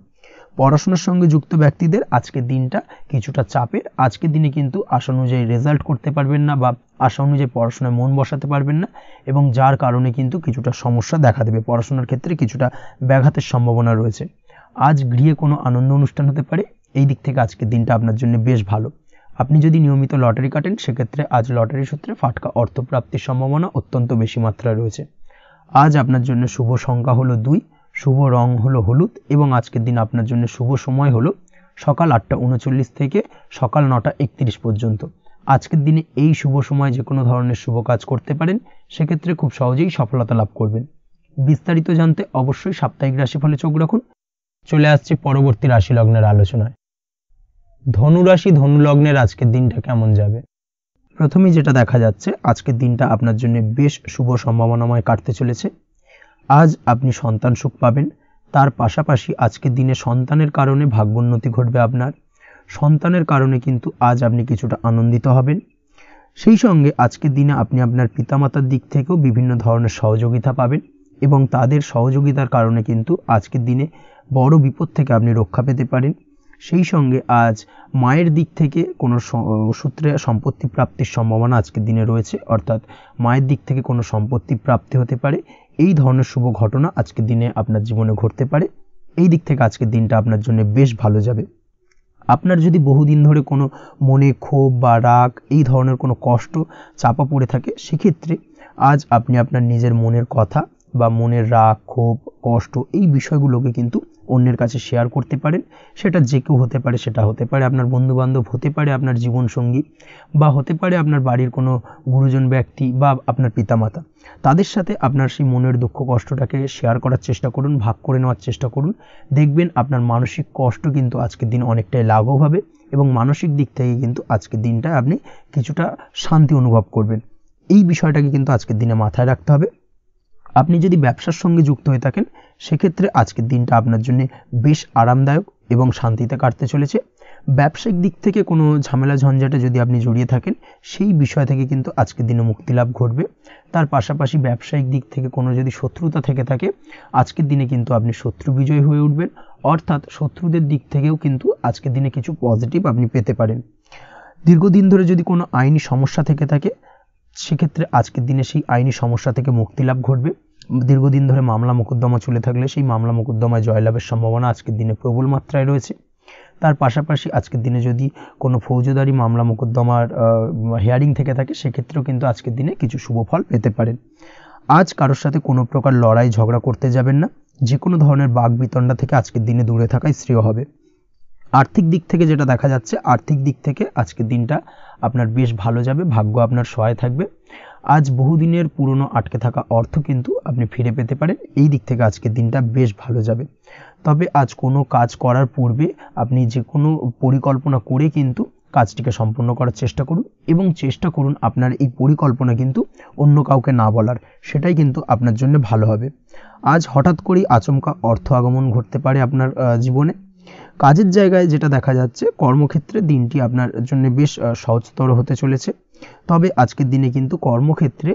পড়াশোনার সঙ্গে যুক্ত ব্যক্তিদের আজকের দিনটা কিছুটা চাপের। আজকের দিনে কিন্তু আশা অনুযায়ী রেজাল্ট করতে পারবেন না বা আশা অনুযায়ী পড়াশোনায় মন বসাতে পারবেন না, এবং যার কারণে কিন্তু কিছুটা সমস্যা দেখা দেবে। পড়াশোনার ক্ষেত্রে কিছুটা ব্যাঘাতের সম্ভাবনা রয়েছে। আজ গৃহে কোনো আনন্দ অনুষ্ঠান হতে পারে, এই দিক থেকে আজকের দিনটা আপনার জন্য বেশ ভালো। আপনি যদি নিয়মিত লটারি কাটেন, সেক্ষেত্রে আজ লটারি সূত্রে ফাটকা অর্থপ্রাপ্তির সম্ভাবনা অত্যন্ত বেশি মাত্রায় রয়েছে। আজ আপনার জন্য শুভ সংখ্যা হলো 2, শুভ রং হলো হলুদ, এবং আজকের দিন আপনার জন্য শুভ সময় হলো সকাল 8:39 থেকে সকাল 9:31 পর্যন্ত। আজকের দিনে এই শুভ সময় যে কোনো ধরনের শুভ কাজ করতে পারেন, সেক্ষেত্রে খুব সহজেই সফলতা লাভ করবেন। বিস্তারিত জানতে অবশ্যই সাপ্তাহিক রাশিফলে চোখ রাখুন। চলে আসছে পরবর্তী রাশি লগ্নের আলোচনায়। ধনু রাশি, ধনু লগ্নের আজকের দিনটা কেমন যাবে? প্রথমেই যেটা দেখা যাচ্ছে, আজকের দিনটা আপনার জন্য বেশ শুভ সম্ভাবনাময় কাটতে চলেছে। আজ আপনি সন্তান সুখ পাবেন, তার পাশাপাশি আজকের দিনে সন্তানের কারণে ভাগ্যোন্নতি ঘটবে আপনার। সন্তানের কারণে কিন্তু আজ আপনি কিছুটা আনন্দিত হবেন। সেই সঙ্গে আজকের দিনে আপনি আপনার পিতামাতার দিক থেকেও বিভিন্ন ধরনের সহযোগিতা পাবেন, এবং তাদের সহযোগিতার কারণে কিন্তু আজকের দিনে বড় বিপদ থেকে আপনি রক্ষা পেতে পারেন। সেই সঙ্গে আজ মায়ের দিক থেকে কোনো সূত্রে সম্পত্তি প্রাপ্তির সম্ভাবনা আজকের দিনে রয়েছে, অর্থাৎ মায়ের দিক থেকে কোনো সম্পত্তি প্রাপ্তি হতে পারে। এই ধরনের শুভ ঘটনা আজকের দিনে আপনার জীবনে ঘটতে পারে। এই দিক থেকে আজকের দিনটা আপনার জন্য বেশ ভালো যাবে। আপনার যদি বহুদিন ধরে কোনো মনে ক্ষোভ বা রাগ, এই ধরনের কোনো কষ্ট চাপা পড়ে থাকে, সেক্ষেত্রে আজ আপনি আপনার নিজের মনের কথা বা মনের রাগ, ক্ষোভ, কষ্ট, এই বিষয়গুলোকে কিন্তু অন্যের কাছে শেয়ার করতে পারেন। সেটা যে কেউ হতে পারে, সেটা হতে পারে আপনার বন্ধুবান্ধব, হতে পারে আপনার জীবনসঙ্গী, বা হতে পারে আপনার বাড়ির কোনো গুরুজন ব্যক্তি বা আপনার পিতামাতা। তাদের সাথে আপনার সেই মনের দুঃখ কষ্টটাকে শেয়ার করার চেষ্টা করুন, ভাগ করে নেওয়ার চেষ্টা করুন। দেখবেন আপনার মানসিক কষ্ট কিন্তু আজকের দিন অনেকটাই লাঘব হবে, এবং মানসিক দিক থেকে কিন্তু আজকের দিনটা আপনি কিছুটা শান্তি অনুভব করবেন। এই বিষয়টাকে কিন্তু আজকের দিনে মাথায় রাখতে হবে। আপনি যদি ব্যবসার সঙ্গে যুক্ত হয়ে থাকেন, সেক্ষেত্রে আজকের দিনটা আপনার জন্য বেশ আরামদায়ক এবং শান্তিতে কাটতে চলেছে। ব্যবসায়িক দিক থেকে কোনো ঝামেলা ঝঞ্ঝাটে যদি আপনি জড়িয়ে থাকেন, সেই বিষয় থেকে কিন্তু আজকের দিনে মুক্তি লাভ ঘটবে। তার পাশাপাশি ব্যবসায়িক দিক থেকে কোনো যদি শত্রুতা থেকে থাকে, আজকের দিনে কিন্তু আপনি শত্রু বিজয় হয়ে উঠবেন, অর্থাৎ শত্রুদের দিক থেকেও কিন্তু আজকের দিনে কিছু পজিটিভ আপনি পেতে পারেন। দীর্ঘদিন ধরে যদি কোনো আইনি সমস্যা থেকে থাকে, সেক্ষেত্রে আজকের দিনে সেই আইনি সমস্যা থেকে মুক্তি লাভ ঘটবে। দীর্ঘদিন ধরে মামলা মোকদ্দমা চলে থাকলে সেই মামলা মোকদ্দমায় জয়লাভের সম্ভাবনা আজকের দিনে প্রবল মাত্রায় রয়েছে। তার পাশাপাশি আজকের দিনে যদি কোনো ফৌজদারি মামলা মোকদ্দমার হিয়ারিং থেকে থাকে, সেক্ষেত্রেও কিন্তু আজকের দিনে কিছু শুভ ফল পেতে পারেন। আজ কারোর সাথে কোনো প্রকার লড়াই ঝগড়া করতে যাবেন না। যে কোনো ধরনের বাক বিতণ্ডা থেকে আজকের দিনে দূরে থাকাই শ্রেয় হবে। আর্থিক দিক থেকে যেটা দেখা যাচ্ছে, আর্থিক দিক থেকে আজকের দিনটা আপনার বেশ ভালো যাবে, ভাগ্য আপনার সহায় থাকবে। আজ বহুদিনের পুরনো আটকে থাকা অর্থ কিন্তু আপনি ফিরে পেতে পারেন। এই দিক থেকে আজকের দিনটা বেশ ভালো যাবে। তবে আজ কোনো কাজ করার পূর্বে আপনি যে কোনো পরিকল্পনা করে কিন্তু কাজটিকে সম্পূর্ণ করার চেষ্টা করুন এবং চেষ্টা করুন আপনার এই পরিকল্পনা কিন্তু অন্য কাউকে না বলার, সেটাই কিন্তু আপনার জন্য ভালো হবে। আজ হঠাৎ করেই আচমকা অর্থ আগমন ঘটতে পারে আপনার জীবনে। কাজের জায়গায় যেটা দেখা যাচ্ছে, কর্মক্ষেত্রে দিনটি আপনার জন্য বেশ সহজতর হতে চলেছে। তবে আজকের দিনে কিন্তু কর্মক্ষেত্রে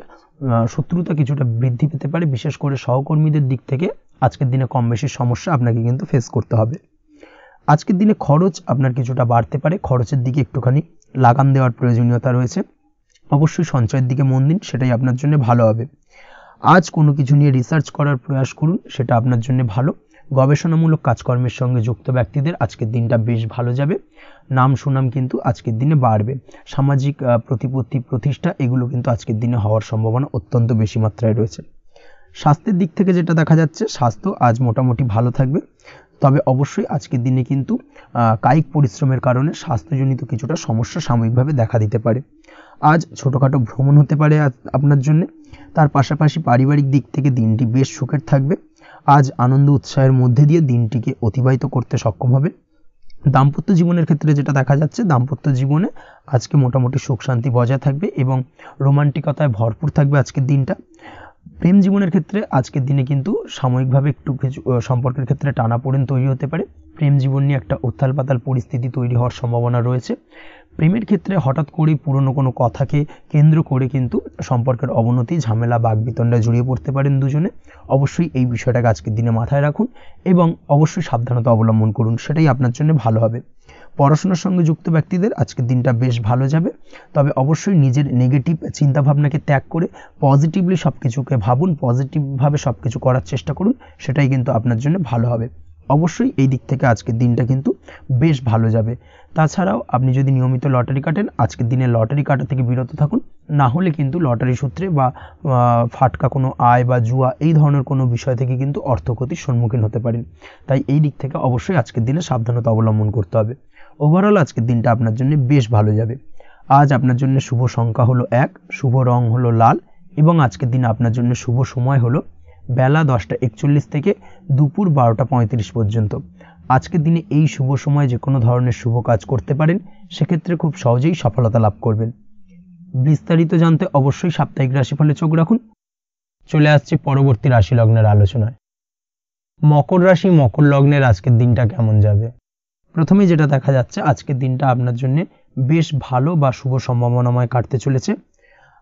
শত্রুতা কিছুটা বৃদ্ধি পেতে পারে, বিশেষ করে সহকর্মীদের দিক থেকে আজকের দিনে কম বেশি সমস্যা আপনাকে কিন্তু ফেস করতে হবে। আজকের দিনে খরচ আপনার কিছুটা বাড়তে পারে, খরচের দিকে একটুখানি লাগাম দেওয়ার প্রয়োজনীয়তা রয়েছে। অবশ্যই সঞ্চয়ের দিকে মন দিন, সেটাই আপনার জন্য ভালো হবে। আজ কোনো কিছু নিয়ে রিসার্চ করার প্রয়াস করুন, সেটা আপনার জন্য ভালো। গবেষণামূলক কাজকর্মের সঙ্গে যুক্ত ব্যক্তিদের আজকের দিনটা বেশ ভালো যাবে। নাম সুনাম কিন্তু আজকের দিনে বাড়বে। সামাজিক প্রতিপত্তি প্রতিষ্ঠা এগুলো কিন্তু আজকের দিনে হওয়ার সম্ভাবনা অত্যন্ত বেশি মাত্রায় রয়েছে। স্বাস্থ্যের দিক থেকে যেটা দেখা যাচ্ছে, স্বাস্থ্য আজ মোটামুটি ভালো থাকবে। তবে অবশ্যই আজকের দিনে কিন্তু কায়িক পরিশ্রমের কারণে স্বাস্থ্যজনিত কিছুটা সমস্যা সাময়িকভাবে দেখা দিতে পারে। আজ ছোটোখাটো ভ্রমণ হতে পারে আপনার জন্য। তার পাশাপাশি পারিবারিক দিক থেকে দিনটি বেশ সুখের থাকবে। আজ আনন্দ উৎসাহের মধ্যে দিয়ে দিনটিকে অতিবাহিত করতে সক্ষম হবে। দাম্পত্য জীবনের ক্ষেত্রে যেটা দেখা যাচ্ছে, দাম্পত্য জীবনে আজকে মোটামুটি সুখ শান্তি বজায় থাকবে এবং রোমান্টিকতায় ভরপুর থাকবে আজকের দিনটা। প্রেম জীবনের ক্ষেত্রে আজকের দিনে কিন্তু সাময়িকভাবে একটু কিছু সম্পর্কের ক্ষেত্রে টানাপোড়েন তৈরি হতে পারে। প্রেম জীবন নিয়ে একটা উত্তাল পাতাল পরিস্থিতি তৈরি হওয়ার সম্ভাবনা রয়েছে। প্রেমের ক্ষেত্রে হঠাৎ করেই পুরনো কোনো কথাকে কেন্দ্র করে কিন্তু সম্পর্কের অবনতি, ঝামেলা, বাগবিতণ্ডায় জড়িয়ে পড়তে পারেন দুজনে। অবশ্যই এই বিষয়টাকে আজকের দিনে মাথায় রাখুন এবং অবশ্যই সাবধানতা অবলম্বন করুন, সেটাই আপনার জন্য ভালো হবে। পড়াশোনার সঙ্গে যুক্ত ব্যক্তিদের আজকের দিনটা বেশ ভালো যাবে। তবে অবশ্যই নিজের নেগেটিভ চিন্তাভাবনাকে ত্যাগ করে পজিটিভলি সব কিছুকে ভাবুন, পজিটিভভাবে সব কিছু করার চেষ্টা করুন, সেটাই কিন্তু আপনার জন্য ভালো হবে। অবশ্যই এই দিক থেকে আজকের দিনটা কিন্তু বেশ ভালো যাবে। তাছাড়াও আপনি যদি নিয়মিত লটারি কাটেন, আজকের দিনে লটারি কাটা থেকে বিরত থাকুন। না হলে কিন্তু লটারি সূত্রে বা ফাটকা কোনো আয় বা জুয়া এই ধরনের কোনো বিষয় থেকে কিন্তু অর্থক্ষতির সম্মুখীন হতে পারেন। তাই এই দিক থেকে অবশ্যই আজকের দিনে সাবধানতা অবলম্বন করতে হবে। ওভারঅল আজকের দিনটা আপনার জন্য বেশ ভালো যাবে। আজ আপনার জন্য শুভ সংখ্যা হলো 1, শুভ রং হলো লাল এবং আজকের দিনে আপনার জন্য শুভ সময় হলো বেলা 10:41 থেকে দুপুর 12:35 পর্যন্ত। আজকের দিনে এই শুভ সময় যে কোনো ধরনের শুভ কাজ করতে পারেন, সেক্ষেত্রে খুব সহজেই সফলতা লাভ করবেন। বিস্তারিত জানতে অবশ্যই সাপ্তাহিক রাশিফলে চোখ রাখুন। চলে আসছে পরবর্তী রাশি লগ্নের আলোচনায়। মকর রাশি, মকর লগ্নের আজকের দিনটা কেমন যাবে? প্রথমে যেটা দেখা যাচ্ছে, আজকের দিনটা আপনার জন্য বেশ ভালো বা শুভ সম্ভাবনাময় কাটতে চলেছে।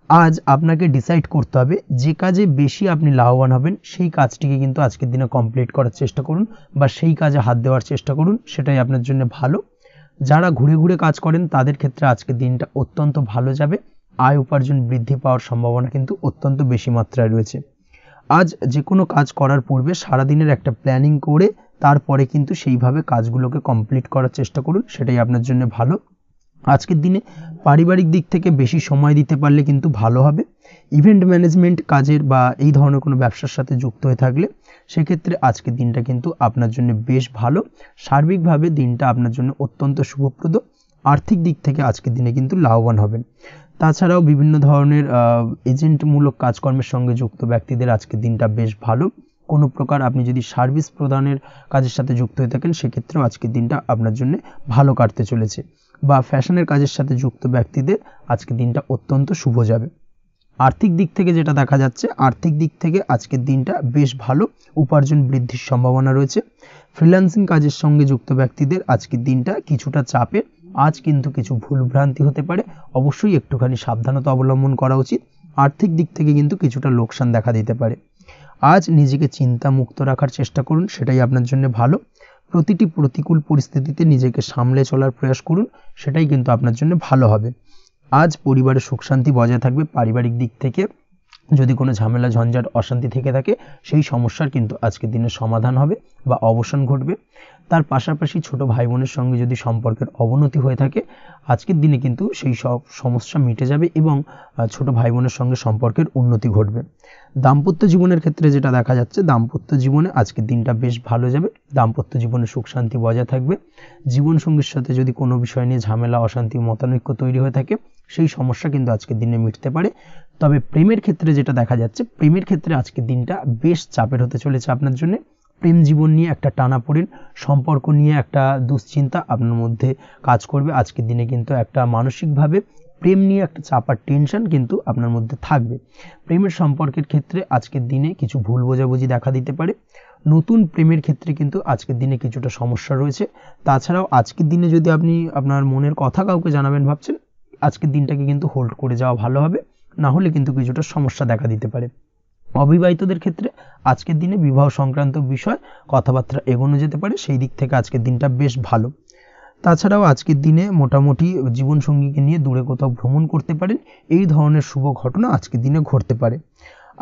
আজ আপনাকে ডিসাইড করতে হবে যে কাজে বেশি আপনি লাভবান হবেন, সেই কাজটিকে কিন্তু আজকের দিনে কমপ্লিট করার চেষ্টা করুন বা সেই কাজে হাত দেওয়ার চেষ্টা করুন, সেটাই আপনার জন্য ভালো। যারা ঘুরে ঘুরে কাজ করেন তাদের ক্ষেত্রে আজকের দিনটা অত্যন্ত ভালো যাবে। আয় উপার্জন বৃদ্ধি পাওয়ার সম্ভাবনা কিন্তু অত্যন্ত বেশি মাত্রায় রয়েছে। আজ যে কোনো কাজ করার পূর্বে সারাদিনের একটা প্ল্যানিং করে তারপরে কিন্তু সেইভাবে কাজগুলোকে কমপ্লিট করার চেষ্টা করুন, সেটাই আপনার জন্য ভালো। আজকের দিনে পারিবারিক দিক থেকে বেশি সময় দিতে পারলে কিন্তু ভালো হবে। ইভেন্ট ম্যানেজমেন্ট কাজের বা এই ধরনের কোনো ব্যবসার সাথে যুক্ত হয়ে থাকলে সেক্ষেত্রে আজকের দিনটা কিন্তু আপনার জন্য বেশ ভালো। সার্বিকভাবে দিনটা আপনার জন্য অত্যন্ত শুভপ্রদ। আর্থিক দিক থেকে আজকের দিনে কিন্তু লাভবান হবেন। তাছাড়াও বিভিন্ন ধরনের এজেন্টমূলক কাজকর্মের সঙ্গে যুক্ত ব্যক্তিদের আজকের দিনটা বেশ ভালো। কোনো প্রকার আপনি যদি সার্ভিস প্রদানের কাজের সাথে যুক্ত হয়ে থাকেন, সেক্ষেত্রেও আজকের দিনটা আপনার জন্য ভালো কাটতে চলেছে। বা ফ্যাশনের কাজের সাথে যুক্ত ব্যক্তিদের আজকের দিনটা অত্যন্ত শুভ যাবে। আর্থিক দিক থেকে যেটা দেখা যাচ্ছে, আর্থিক দিক থেকে আজকের দিনটা বেশ ভালো, উপার্জন বৃদ্ধির সম্ভাবনা রয়েছে। ফ্রিল্যান্সিং কাজের সঙ্গে যুক্ত ব্যক্তিদের আজকের দিনটা কিছুটা চাপের। আজ কিন্তু কিছু ভুলভ্রান্তি হতে পারে, অবশ্যই একটুখানি সাবধানতা অবলম্বন করা উচিত। আর্থিক দিক থেকে কিন্তু কিছুটা লোকসান দেখা দিতে পারে। আজ নিজেকে চিন্তা মুক্ত রাখার চেষ্টা করুন, সেটাই আপনার জন্য ভালো। প্রতিটি প্রতিকূল পরিস্থিতিতে নিজেকে সামলে চলার প্রয়াস করুন, সেটাই কিন্তু আপনার জন্য ভালো হবে। আজ পরিবারের সুখ শান্তি বজায় থাকবে। পারিবারিক দিক থেকে যদি কোনো ঝামেলা ঝঞ্ঝাট অশান্তি থেকে থাকে, সেই সমস্যার কিন্তু আজকের দিনে সমাধান হবে বা অবসান ঘটবে। তার পাশাপাশি ছোট ভাই বোনের সঙ্গে যদি সম্পর্কের অবনতি হয়ে থাকে, আজকের দিনে কিন্তু সেই সব সমস্যা মিটে যাবে এবং ছোট ভাই বোনের সঙ্গে সম্পর্কের উন্নতি ঘটবে। দাম্পত্য জীবনের ক্ষেত্রে যেটা দেখা যাচ্ছে, দাম্পত্য জীবনে আজকের দিনটা বেশ ভালো যাবে। দাম্পত্য জীবনে সুখ শান্তি বজায় থাকবে। জীবনসঙ্গীর সাথে যদি কোনো বিষয় নিয়ে ঝামেলা অশান্তি মতানৈক্য তৈরি হয়ে থাকে, সেই সমস্যা কিন্তু আজকের দিনে মিটতে পারে। তবে প্রেমের ক্ষেত্রে যেটা দেখা যাচ্ছে, প্রেমের ক্ষেত্রে আজকের দিনটা বেশ চাপের হতে চলেছে আপনার জন্য। প্রেম জীবন নিয়ে একটা টানাপোড়েন, সম্পর্ক নিয়ে একটা দুশ্চিন্তা আপনার মধ্যে কাজ করবে। আজকের দিনে কিন্তু একটা মানসিকভাবে প্রেম নিয়ে একটা চাপার টেনশন কিন্তু আপনার মধ্যে থাকবে। প্রেমের সম্পর্কের ক্ষেত্রে আজকের দিনে কিছু ভুল বোঝাবুঝি দেখা দিতে পারে। নতুন প্রেমের ক্ষেত্রে কিন্তু আজকের দিনে কিছুটা সমস্যা রয়েছে। তাছাড়াও আজকের দিনে যদি আপনি আপনার মনের কথা কাউকে জানাবেন ভাবছেন, আজকের দিনটাকে কিন্তু হোল্ড করে যাওয়া ভালো হবে, না হলে কিন্তু কিছুটা সমস্যা দেখা দিতে পারে। অবিবাহিতদের ক্ষেত্রে আজকের দিনে বিবাহ সংক্রান্ত বিষয় কথাবার্তা এগোনো যেতে পারে, সেই দিক থেকে আজকের দিনটা বেশ ভালো। তাছাড়াও আজকের দিনে মোটামুটি জীবনসঙ্গীকে নিয়ে দূরে কোথাও ভ্রমণ করতে পারেন, এই ধরনের শুভ ঘটনা আজকের দিনে ঘটতে পারে।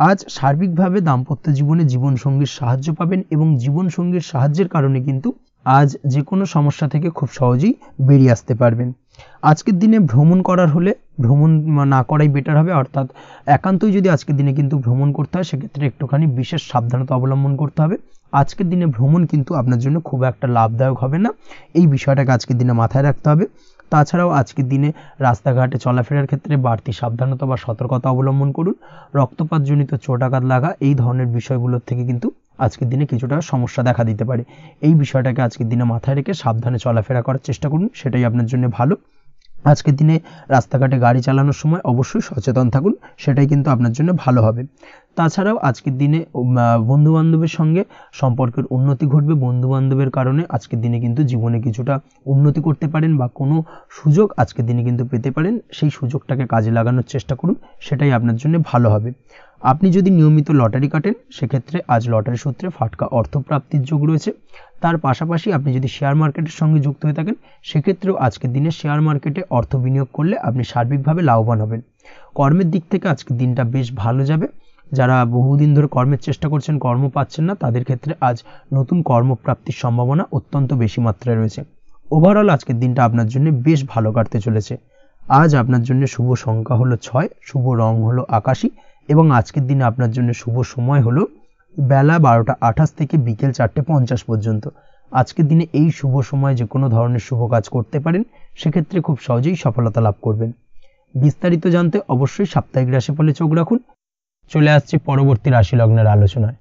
আজ সার্বিকভাবে দাম্পত্য জীবনে জীবনসঙ্গীর সাহায্য পাবেন এবং জীবনসঙ্গীর সাহায্যের কারণে কিন্তু আজ যে কোনো সমস্যা থেকে খুব সহজেই বেরিয়ে আসতে পারবেন। আজকের দিনে ভ্রমণ করার হলে ভ্রমণ না করাই বেটার হবে, অর্থাৎ একান্তই যদি আজকের দিনে কিন্তু ভ্রমণ করতে হয় সেক্ষেত্রে একটুখানি বিশেষ সাবধানতা অবলম্বন করতে হবে। আজকের দিনে ভ্রমণ কিন্তু আপনার জন্য খুব একটা লাভদায়ক হবে না, এই বিষয়টাকে আজকের দিনে মাথায় রাখতে হবে। তাছাড়াও আজকের দিনে রাস্তাঘাটে চলাফেরার ক্ষেত্রে বাড়তি সাবধানতা বা সতর্কতা অবলম্বন করুন। রক্তপাতজনিত চোটাঘাত লাগা এই ধরনের বিষয়গুলোর থেকে কিন্তু আজকের দিনে কিছুটা সমস্যা দেখা দিতে পারে। এই বিষয়টাকে আজকের দিনে মাথায় রেখে সাবধানে চলাফেরা করার চেষ্টা করুন, সেটাই আপনার জন্য ভালো। আজকের দিনে রাস্তাঘাটে গাড়ি চালানোর সময় অবশ্যই সচেতন থাকুন, সেটাই কিন্তু আপনার জন্য ভালো হবে। তাছাড়াও আজকের দিনে বন্ধুবান্ধবের সঙ্গে সম্পর্কের উন্নতি ঘটবে। বন্ধুবান্ধবের কারণে আজকের দিনে কিন্তু জীবনে কিছুটা উন্নতি করতে পারেন বা কোনো সুযোগ আজকের দিনে কিন্তু পেতে পারেন, সেই সুযোগটাকে কাজে লাগানোর চেষ্টা করুন, সেটাই আপনার জন্য ভালো হবে। আপনি যদি নিয়মিত লটারি কাটেন সেক্ষেত্রে আজ লটারি সূত্রে ফাটকা অর্থপ্রাপ্তির যোগ রয়েছে। তার পাশাপাশি আপনি যদি শেয়ার মার্কেটের সঙ্গে যুক্ত হয়ে থাকেন সেক্ষেত্রেও আজকের দিনে শেয়ার মার্কেটে অর্থ বিনিয়োগ করলে আপনি সার্বিকভাবে লাভবান হবেন। কর্মের দিক থেকে আজকের দিনটা বেশ ভালো যাবে। যারা বহুদিন ধরে কর্মের চেষ্টা করছেন, কর্ম পাচ্ছেন না, তাদের ক্ষেত্রে আজ নতুন কর্মপ্রাপ্তির সম্ভাবনা অত্যন্ত বেশি মাত্রায় রয়েছে। ওভারঅল আজকের দিনটা আপনার জন্য বেশ ভালো কাটতে চলেছে। আজ আপনার জন্য শুভ সংখ্যা হলো 6, শুভ রং হলো আকাশী এবং আজকের দিনে আপনার জন্য শুভ সময় হলো বেলা 12:28 থেকে বিকেল 4:50 পর্যন্ত। আজকের দিনে এই শুভ সময় যে কোনো ধরনের শুভ কাজ করতে পারেন, সেক্ষেত্রে খুব সহজেই সফলতা লাভ করবেন। বিস্তারিত জানতে অবশ্যই সাপ্তাহিক রাশিফলে চোখ রাখুন। চলে আসছে পরবর্তী রাশি লগ্নের আলোচনায়।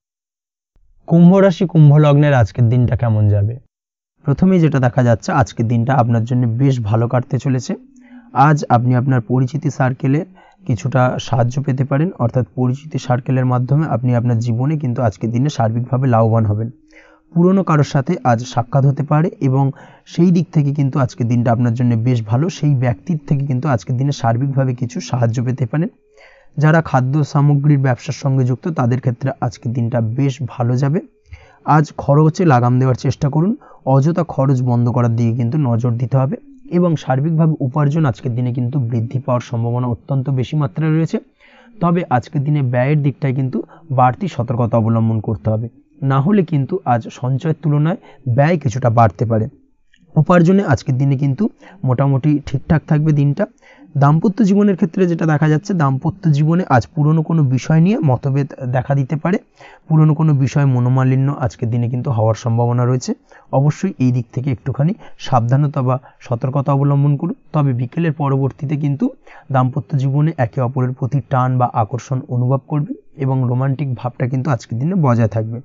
কুম্ভ রাশি, কুম্ভ লগ্নের আজকের দিনটা কেমন যাবে? প্রথমেই যেটা দেখা যাচ্ছে, আজকের দিনটা আপনার জন্য বেশ ভালো কাটতে চলেছে। আজ আপনি আপনার পরিচিতি সার্কেলে কিছুটা সাহায্য পেতে পারেন, অর্থাৎ পরিচিতি সার্কেলের মাধ্যমে আপনি আপনার জীবনে কিন্তু আজকের দিনে সার্বিকভাবে লাভবান হবেন। পুরনো কারোর সাথে আজ সাক্ষাৎ হতে পারে এবং সেই দিক থেকে কিন্তু আজকের দিনটা আপনার জন্য বেশ ভালো। সেই ব্যক্তির থেকে কিন্তু আজকের দিনে সার্বিকভাবে কিছু সাহায্য পেতে পারেন। যারা খাদ্য সামগ্রীর ব্যবসার সঙ্গে যুক্ত তাদের ক্ষেত্রে আজকের দিনটা বেশ ভালো যাবে। আজ খরচে লাগাম দেওয়ার চেষ্টা করুন, অযথা খরচ বন্ধ করার দিকে কিন্তু নজর দিতে হবে এবং সার্বিকভাবে উপার্জন আজকের দিনে কিন্তু বৃদ্ধি পাওয়ার সম্ভাবনা অত্যন্ত বেশি মাত্রায় রয়েছে। তবে আজকের দিনে ব্যয়ের দিকটায় কিন্তু বাড়তি সতর্কতা অবলম্বন করতে হবে, না হলে কিন্তু আজ সঞ্চয়ের তুলনায় ব্যয় কিছুটা বাড়তে পারে। উপার্জনে আজকের দিনে কিন্তু মোটামুটি ঠিকঠাক থাকবে দিনটা। দাম্পত্য জীবনের ক্ষেত্রে যেটা দেখা যাচ্ছে, দাম্পত্য জীবনে আজ পুরনো কোনো বিষয় নিয়ে মতভেদ দেখা দিতে পারে, পুরনো কোনো বিষয় মনোমালিন্য আজকের দিনে কিন্তু হওয়ার সম্ভাবনা রয়েছে। অবশ্যই এই দিক থেকে একটুখানি সাবধানতা বা সতর্কতা অবলম্বন করুন। তবে বিকেলের পরবর্তীতে কিন্তু দাম্পত্য জীবনে একে অপরের প্রতি টান বা আকর্ষণ অনুভব করবে এবং রোমান্টিক ভাবটা কিন্তু আজকের দিনে বজায় থাকবে।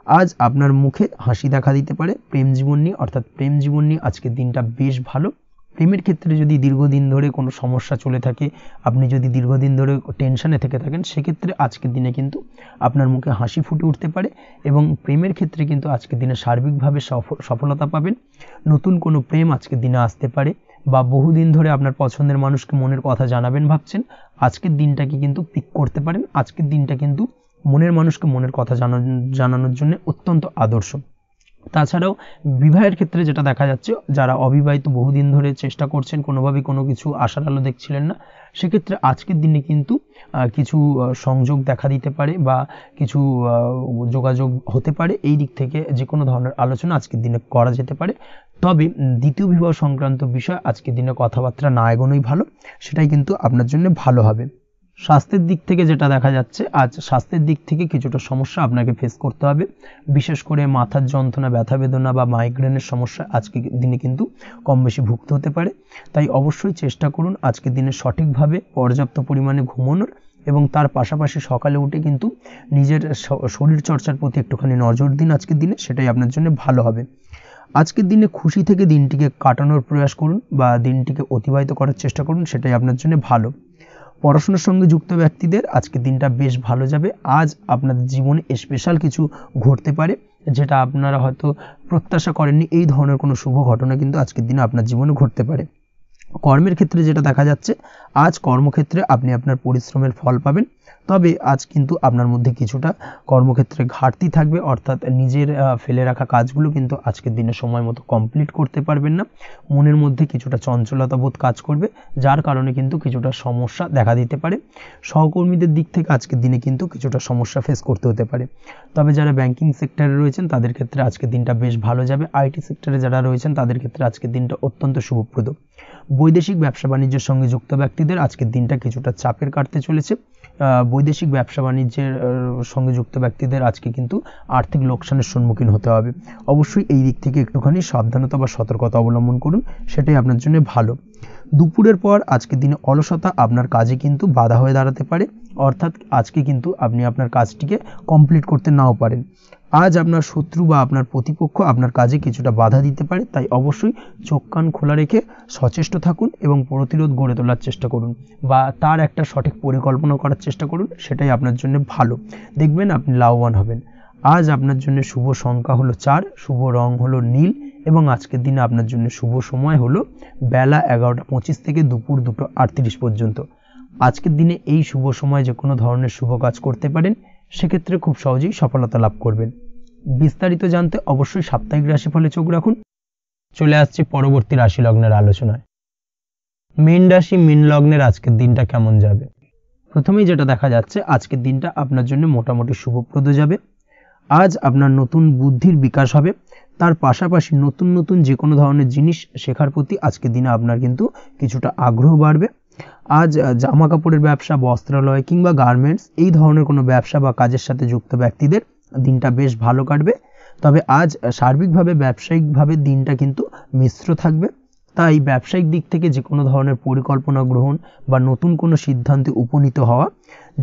আজ আপনার মুখে হাসি দেখা দিতে পারে। প্রেম জীবন নিয়ে, অর্থাৎ প্রেম জীবন নিয়ে আজকের দিনটা বেশ ভালো। প্রেমের ক্ষেত্রে যদি দীর্ঘদিন ধরে কোনো সমস্যা চলে থাকে, আপনি যদি দীর্ঘদিন ধরে টেনশনে থেকে থাকেন, সেক্ষেত্রে আজকের দিনে কিন্তু আপনার মুখে হাসি ফুটে উঠতে পারে এবং প্রেমের ক্ষেত্রে কিন্তু আজকের দিনে সার্বিকভাবে সফলতা পাবেন। নতুন কোনো প্রেম আজকের দিনে আসতে পারে বা বহুদিন ধরে আপনার পছন্দের মানুষকে মনের কথা জানাবেন ভাবছেন, আজকের দিনটাকে কিন্তু পিক করতে পারেন। আজকের দিনটা কিন্তু মনের মানুষকে মনের কথা জানানোর জন্য অত্যন্ত আদর্শ। তাছাড়াও বিবাহের ক্ষেত্রে যেটা দেখা যাচ্ছে, যারা অবিবাহিত বহুদিন ধরে চেষ্টা করছেন, কোনোভাবেই কোনো কিছু আশার আলো দেখছিলেন না, সেক্ষেত্রে আজকের দিনে কিন্তু কিছু সংযোগ দেখা দিতে পারে বা কিছু যোগাযোগ হতে পারে। এই দিক থেকে যে কোনো ধরনের আলোচনা আজকের দিনে করা যেতে পারে। তবে দ্বিতীয় বিবাহ সংক্রান্ত বিষয় আজকের দিনে কথাবার্তা না এগোনোই ভালো, সেটাই কিন্তু আপনার জন্য ভালো হবে। স্বাস্থ্যের দিক থেকে যেটা দেখা যাচ্ছে, আজ স্বাস্থ্যের দিক থেকে কিছুটা সমস্যা আপনাকে ফেস করতে হবে। বিশেষ করে মাথার যন্ত্রণা, ব্যথা বেদনা বা মাইগ্রেনের সমস্যা আজকের দিনে কিন্তু কম বেশি ভুগতে হতে পারে। তাই অবশ্যই চেষ্টা করুন আজকের দিনে সঠিকভাবে পর্যাপ্ত পরিমাণে ঘুমানোর এবং তার পাশাপাশি সকালে উঠে কিন্তু নিজের শরীর চর্চার প্রতি একটুখানি নজর দিন আজকের দিনে, সেটাই আপনার জন্য ভালো হবে। আজকের দিনে খুশি থেকে দিনটিকে কাটানোর প্রয়াস করুন বা দিনটিকে অতিবাহিত করার চেষ্টা করুন, সেটাই আপনার জন্য ভালো। পড়াশোনার সঙ্গে যুক্ত ব্যক্তিদের আজকের দিনটা বেশ ভালো যাবে। আজ আপনাদের জীবনে স্পেশাল কিছু ঘটতে পারে যেটা আপনারা হয়তো প্রত্যাশা করেননি, এই ধরনের কোনো শুভ ঘটনা কিন্তু আজকের দিনে আপনার জীবনে ঘটতে পারে। কর্মের ক্ষেত্রে যেটা দেখা যাচ্ছে, আজ কর্মক্ষেত্রে আপনি আপনার পরিশ্রমের ফল পাবেন, তবে আজ কিন্তু আপনার মধ্যে কিছুটা কর্মক্ষেত্রে ঘাটতি থাকবে, অর্থাৎ নিজের ফেলে রাখা কাজগুলো কিন্তু আজকের দিনে সময় মতো কমপ্লিট করতে পারবেন না। মনের মধ্যে কিছুটা চঞ্চলতা বোধ কাজ করবে, যার কারণে কিন্তু কিছুটা সমস্যা দেখা দিতে পারে। সহকর্মীদের দিক থেকে আজকের দিনে কিন্তু কিছুটা সমস্যা ফেস করতে হতে পারে। তবে যারা ব্যাংকিং সেক্টরে রয়েছেন তাদের ক্ষেত্রে আজকের দিনটা বেশ ভালো যাবে। আইটি সেক্টরে যারা রয়েছেন তাদের ক্ষেত্রে আজকের দিনটা অত্যন্ত শুভপ্রদ। বৈদেশিক ব্যবসা বাণিজ্যের সঙ্গে যুক্ত ব্যক্তিদের আজকের দিনটা কিছুটা চাপের কাটতে চলেছে। বৈদেশিক ব্যবসা বাণিজ্যের সঙ্গে যুক্ত ব্যক্তিদের আজকে কিন্তু আর্থিক লোকসানের সম্মুখীন হতে হবে। অবশ্যই এই দিক থেকে একটুখানি সাবধানতা বা সতর্কতা অবলম্বন করুন, সেটাই আপনার জন্য ভালো। দুপুরের পর আজকের দিনে অলসতা আপনার কাজে কিন্তু বাধা হয়ে দাঁড়াতে পারে, অর্থাৎ আজকে কিন্তু আপনি আপনার কাজটিকে কমপ্লিট করতে নাও পারেন। আজ আপনার শত্রু বা আপনার প্রতিপক্ষ আপনার কাজে কিছুটা বাধা দিতে পারে, তাই অবশ্যই চোখ কান খোলা রেখে সচেষ্ট থাকুন এবং প্রতিরোধ গড়ে তোলার চেষ্টা করুন বা তার একটা সঠিক পরিকল্পনা করার চেষ্টা করুন, সেটাই আপনার জন্য ভালো। দেখবেন আপনি লাভবান হবেন। আজ আপনার জন্য শুভ সংখ্যা হলো 4, শুভ রং হলো নীল এবং আজকের দিনে আপনার জন্য শুভ সময় হলো বেলা 11:25 থেকে দুপুর 2:38 পর্যন্ত। আজকের দিনে এই শুভ সময় যে কোনো ধরনের শুভ কাজ করতে পারেন, সেক্ষেত্রে খুব সহজেই সফলতা লাভ করবেন। বিস্তারিত জানতে অবশ্যই সাপ্তাহিক রাশিফলে চোখ রাখুন। চলে আসছে পরবর্তী রাশি লগ্নের আলোচনায়। মীন রাশি মীন লগ্নের আজকের দিনটা কেমন যাবে? প্রথমেই যেটা দেখা যাচ্ছে, আজকের দিনটা আপনার জন্য মোটামুটি শুভপ্রদ যাবে। আজ আপনার নতুন বুদ্ধির বিকাশ হবে, তার পাশাপাশি নতুন নতুন যে কোনো ধরনের জিনিস শেখার প্রতি আজকের দিনে আপনার কিন্তু কিছুটা আগ্রহ বাড়বে। আজ জামা কাপড়ের ব্যবসা, বস্ত্রালয় কিংবা গার্মেন্টস এই ধরনের কোনো ব্যবসা বা কাজের সাথে যুক্ত ব্যক্তিদের দিনটা বেশ ভালো কাটবে। তবে আজ সার্বিকভাবে ব্যবসায়িকভাবে দিনটা কিন্তু মিশ্র থাকবে, তাই ব্যবসায়িক দিক থেকে যে কোনো ধরনের পরিকল্পনা গ্রহণ বা নতুন কোনো সিদ্ধান্তে উপনীত হওয়া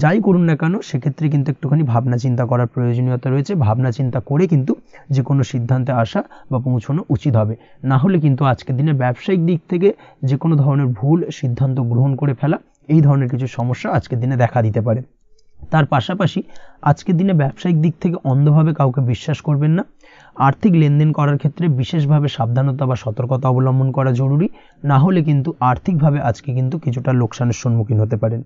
যাই করুন না কেন, সেক্ষেত্রে কিন্তু একটুখানি ভাবনা চিন্তা করার প্রয়োজনীয়তা রয়েছে। ভাবনা চিন্তা করে কিন্তু যে কোনো সিদ্ধান্তে আসা বা পৌঁছানো উচিত হবে, না হলে কিন্তু আজকের দিনে ব্যবসায়িক দিক থেকে যে কোনো ধরনের ভুল সিদ্ধান্ত গ্রহণ করে ফেলা, এই ধরনের কিছু সমস্যা আজকের দিনে দেখা দিতে পারে। তার পাশাপাশি আজকের দিনে ব্যবসায়িক দিক থেকে অন্ধভাবে কাউকে বিশ্বাস করবেন না। আর্থিক লেনদেন করার ক্ষেত্রে বিশেষভাবে সাবধানতা বা সতর্কতা অবলম্বন করা জরুরি, না হলে কিন্তু আর্থিকভাবে আজকে কিন্তু কিছুটা লোকসানের সম্মুখীন হতে পারেন।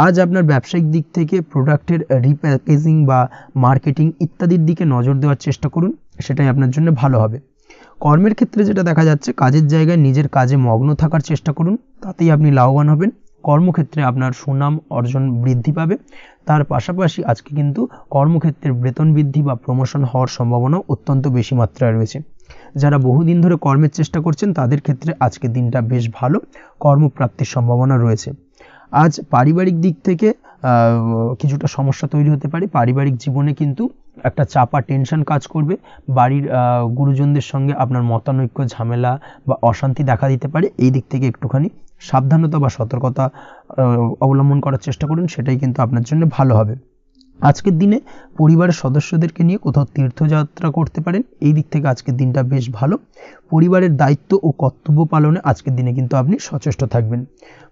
আজ আপনার ব্যবসায়িক দিক থেকে প্রোডাক্টের রিপ্যাকেজিং বা মার্কেটিং ইত্যাদির দিকে নজর দেওয়ার চেষ্টা করুন, সেটাই আপনার জন্য ভালো হবে। কর্মের ক্ষেত্রে যেটা দেখা যাচ্ছে, কাজের জায়গায় নিজের কাজে মগ্ন থাকার চেষ্টা করুন, তাতেই আপনি লাভবান হবেন। কর্মক্ষেত্রে আপনার সুনাম অর্জন বৃদ্ধি পাবে, তার পাশাপাশি আজকে কিন্তু কর্মক্ষেত্রের বেতন বৃদ্ধি বা প্রমোশন হওয়ার সম্ভাবনা অত্যন্ত বেশি মাত্রায় রয়েছে। যারা বহুদিন ধরে কর্মের চেষ্টা করছেন তাদের ক্ষেত্রে আজকের দিনটা বেশ ভালো, কর্মপ্রাপ্তির সম্ভাবনা রয়েছে। আজ পারিবারিক দিক থেকে কিছুটা সমস্যা তৈরি হতে পারে। পারিবারিক জীবনে কিন্তু একটা চাপা টেনশন কাজ করবে। বাড়ির গুরুজনদের সঙ্গে আপনার মতানৈক্য, ঝামেলা বা অশান্তি দেখা দিতে পারে। এই দিক থেকে একটুখানি সাবধানতা বা সতর্কতা অবলম্বন করার চেষ্টা করুন, সেটাই কিন্তু আপনার জন্য ভালো হবে। আজকের দিনে পরিবারের সদস্যদেরকে নিয়ে কোথাও তীর্থযাত্রা করতে পারেন, এই দিক থেকে আজকের দিনটা বেশ ভালো। পরিবারের দায়িত্ব ও কর্তব্য পালনে আজকের দিনে কিন্তু আপনি সচেষ্ট থাকবেন।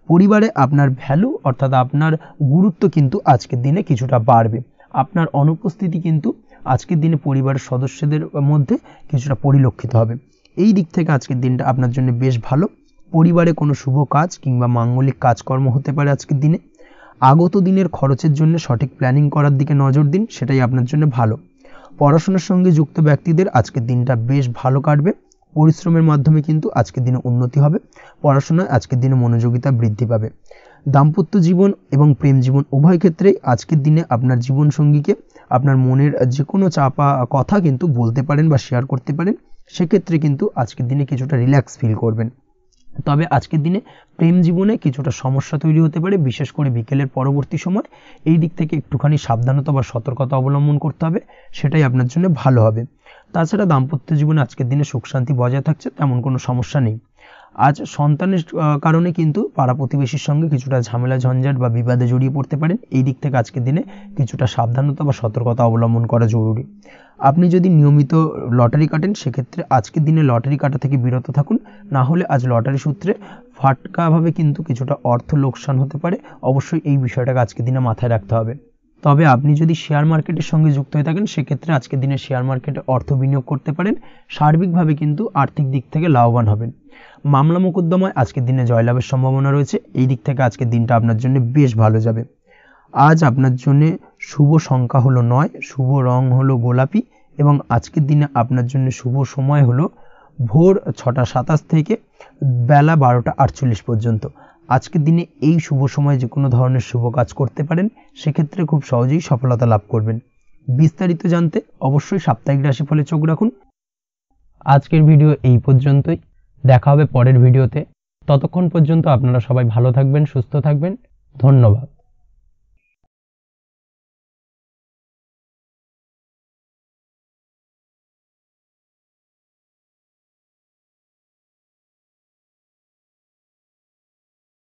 পরিবারে আপনার ভ্যালু অর্থাৎ আপনার গুরুত্ব কিন্তু আজকের দিনে কিছুটা বাড়বে। আপনার অনুপস্থিতি কিন্তু আজকের দিনে পরিবারের সদস্যদের মধ্যে কিছুটা পরিলক্ষিত হবে। এই দিক থেকে আজকের দিনটা আপনার জন্য বেশ ভালো। পরিবারে কোনো শুভ কাজ কিংবা মাঙ্গলিক কাজকর্ম হতে পারে আজকের দিনে। আগত দিনের খরচের জন্য সঠিক প্ল্যানিং করার দিকে নজর দিন, সেটাই আপনার জন্য ভালো। পড়াশোনার সঙ্গে যুক্ত ব্যক্তিদের আজকের দিনটা বেশ ভালো কাটবে। পরিশ্রমের মাধ্যমে কিন্তু আজকের দিনে উন্নতি হবে। পড়াশোনায় আজকের দিনে মনোযোগিতা বৃদ্ধি পাবে। দাম্পত্য জীবন এবং প্রেম জীবন উভয় ক্ষেত্রেই আজকের দিনে আপনার জীবনসঙ্গীকে আপনার মনের যে কোনো চাপা কথা কিন্তু বলতে পারেন বা শেয়ার করতে পারেন, সেক্ষেত্রে কিন্তু আজকের দিনে কিছুটা রিল্যাক্স ফিল করবেন। তবে আজকের দিনে প্রেম জীবনে কিছুটা সমস্যা তৈরি হতে পারে, বিশেষ করে বিকেলের পরবর্তী সময়। এই দিক থেকে একটুখানি সাবধানতা বা সতর্কতা অবলম্বন করতে হবে, সেটাই আপনার জন্য ভালো হবে। তাছাড়া দাম্পত্য জীবনে আজকের দিনে সুখ শান্তি বজায় থাকছে, তেমন কোনো সমস্যা নেই। আজ সন্তানের কারণে কিন্তু পাড়া প্রতিবেশীর সঙ্গে কিছুটা ঝামেলা ঝঞ্ঝাট বা বিবাদে জড়িয়ে পড়তে পারেন। এই দিক থেকে আজকের দিনে কিছুটা সাবধানতা বা সতর্কতা অবলম্বন করা জরুরি। আপনি যদি নিয়মিত লটারি কাটেন সেক্ষেত্রে আজকের দিনে লটারি কাটা থেকে বিরত থাকুন, না হলে আজ লটারি সূত্রে ফাটকাভাবে কিন্তু কিছুটা অর্থ লোকসান হতে পারে। অবশ্যই এই বিষয়টাকে আজকের দিনে মাথায় রাখতে হবে। তবে আপনি যদি শেয়ার মার্কেটের সঙ্গে যুক্ত হয়ে থাকেন সেক্ষেত্রে আজকের দিনে শেয়ার মার্কেটে অর্থ বিনিয়োগ করতে পারেন। সার্বিকভাবে কিন্তু আর্থিক দিক থেকে লাভবান হবেন। মামলা মোকদ্দমায় আজকের দিনে জয়লাভের সম্ভাবনা রয়েছে। এই দিক থেকে আজকের দিনটা আপনার জন্য বেশ ভালো যাবে। আজ আপনার জন্য শুভ সংখ্যা হলো 9, শুভ রং হলো গোলাপি এবং আজকের দিনে আপনার জন্য শুভ সময় হলো ভোর 6টা 27 থেকে বেলা 12টা 48 পর্যন্ত। আজকের দিনে এই শুভ সময় যে কোনো ধরনের শুভ কাজ করতে পারেন, সেক্ষেত্রে খুব সহজেই সফলতা লাভ করবেন। বিস্তারিত জানতে অবশ্যই সাপ্তাহিক রাশিফলে চোখ রাখুন। আজকের ভিডিও এই পর্যন্তই, দেখা হবে পরের ভিডিওতে। ততক্ষণ পর্যন্ত আপনারা সবাই ভালো থাকবেন, সুস্থ থাকবেন। ধন্যবাদ।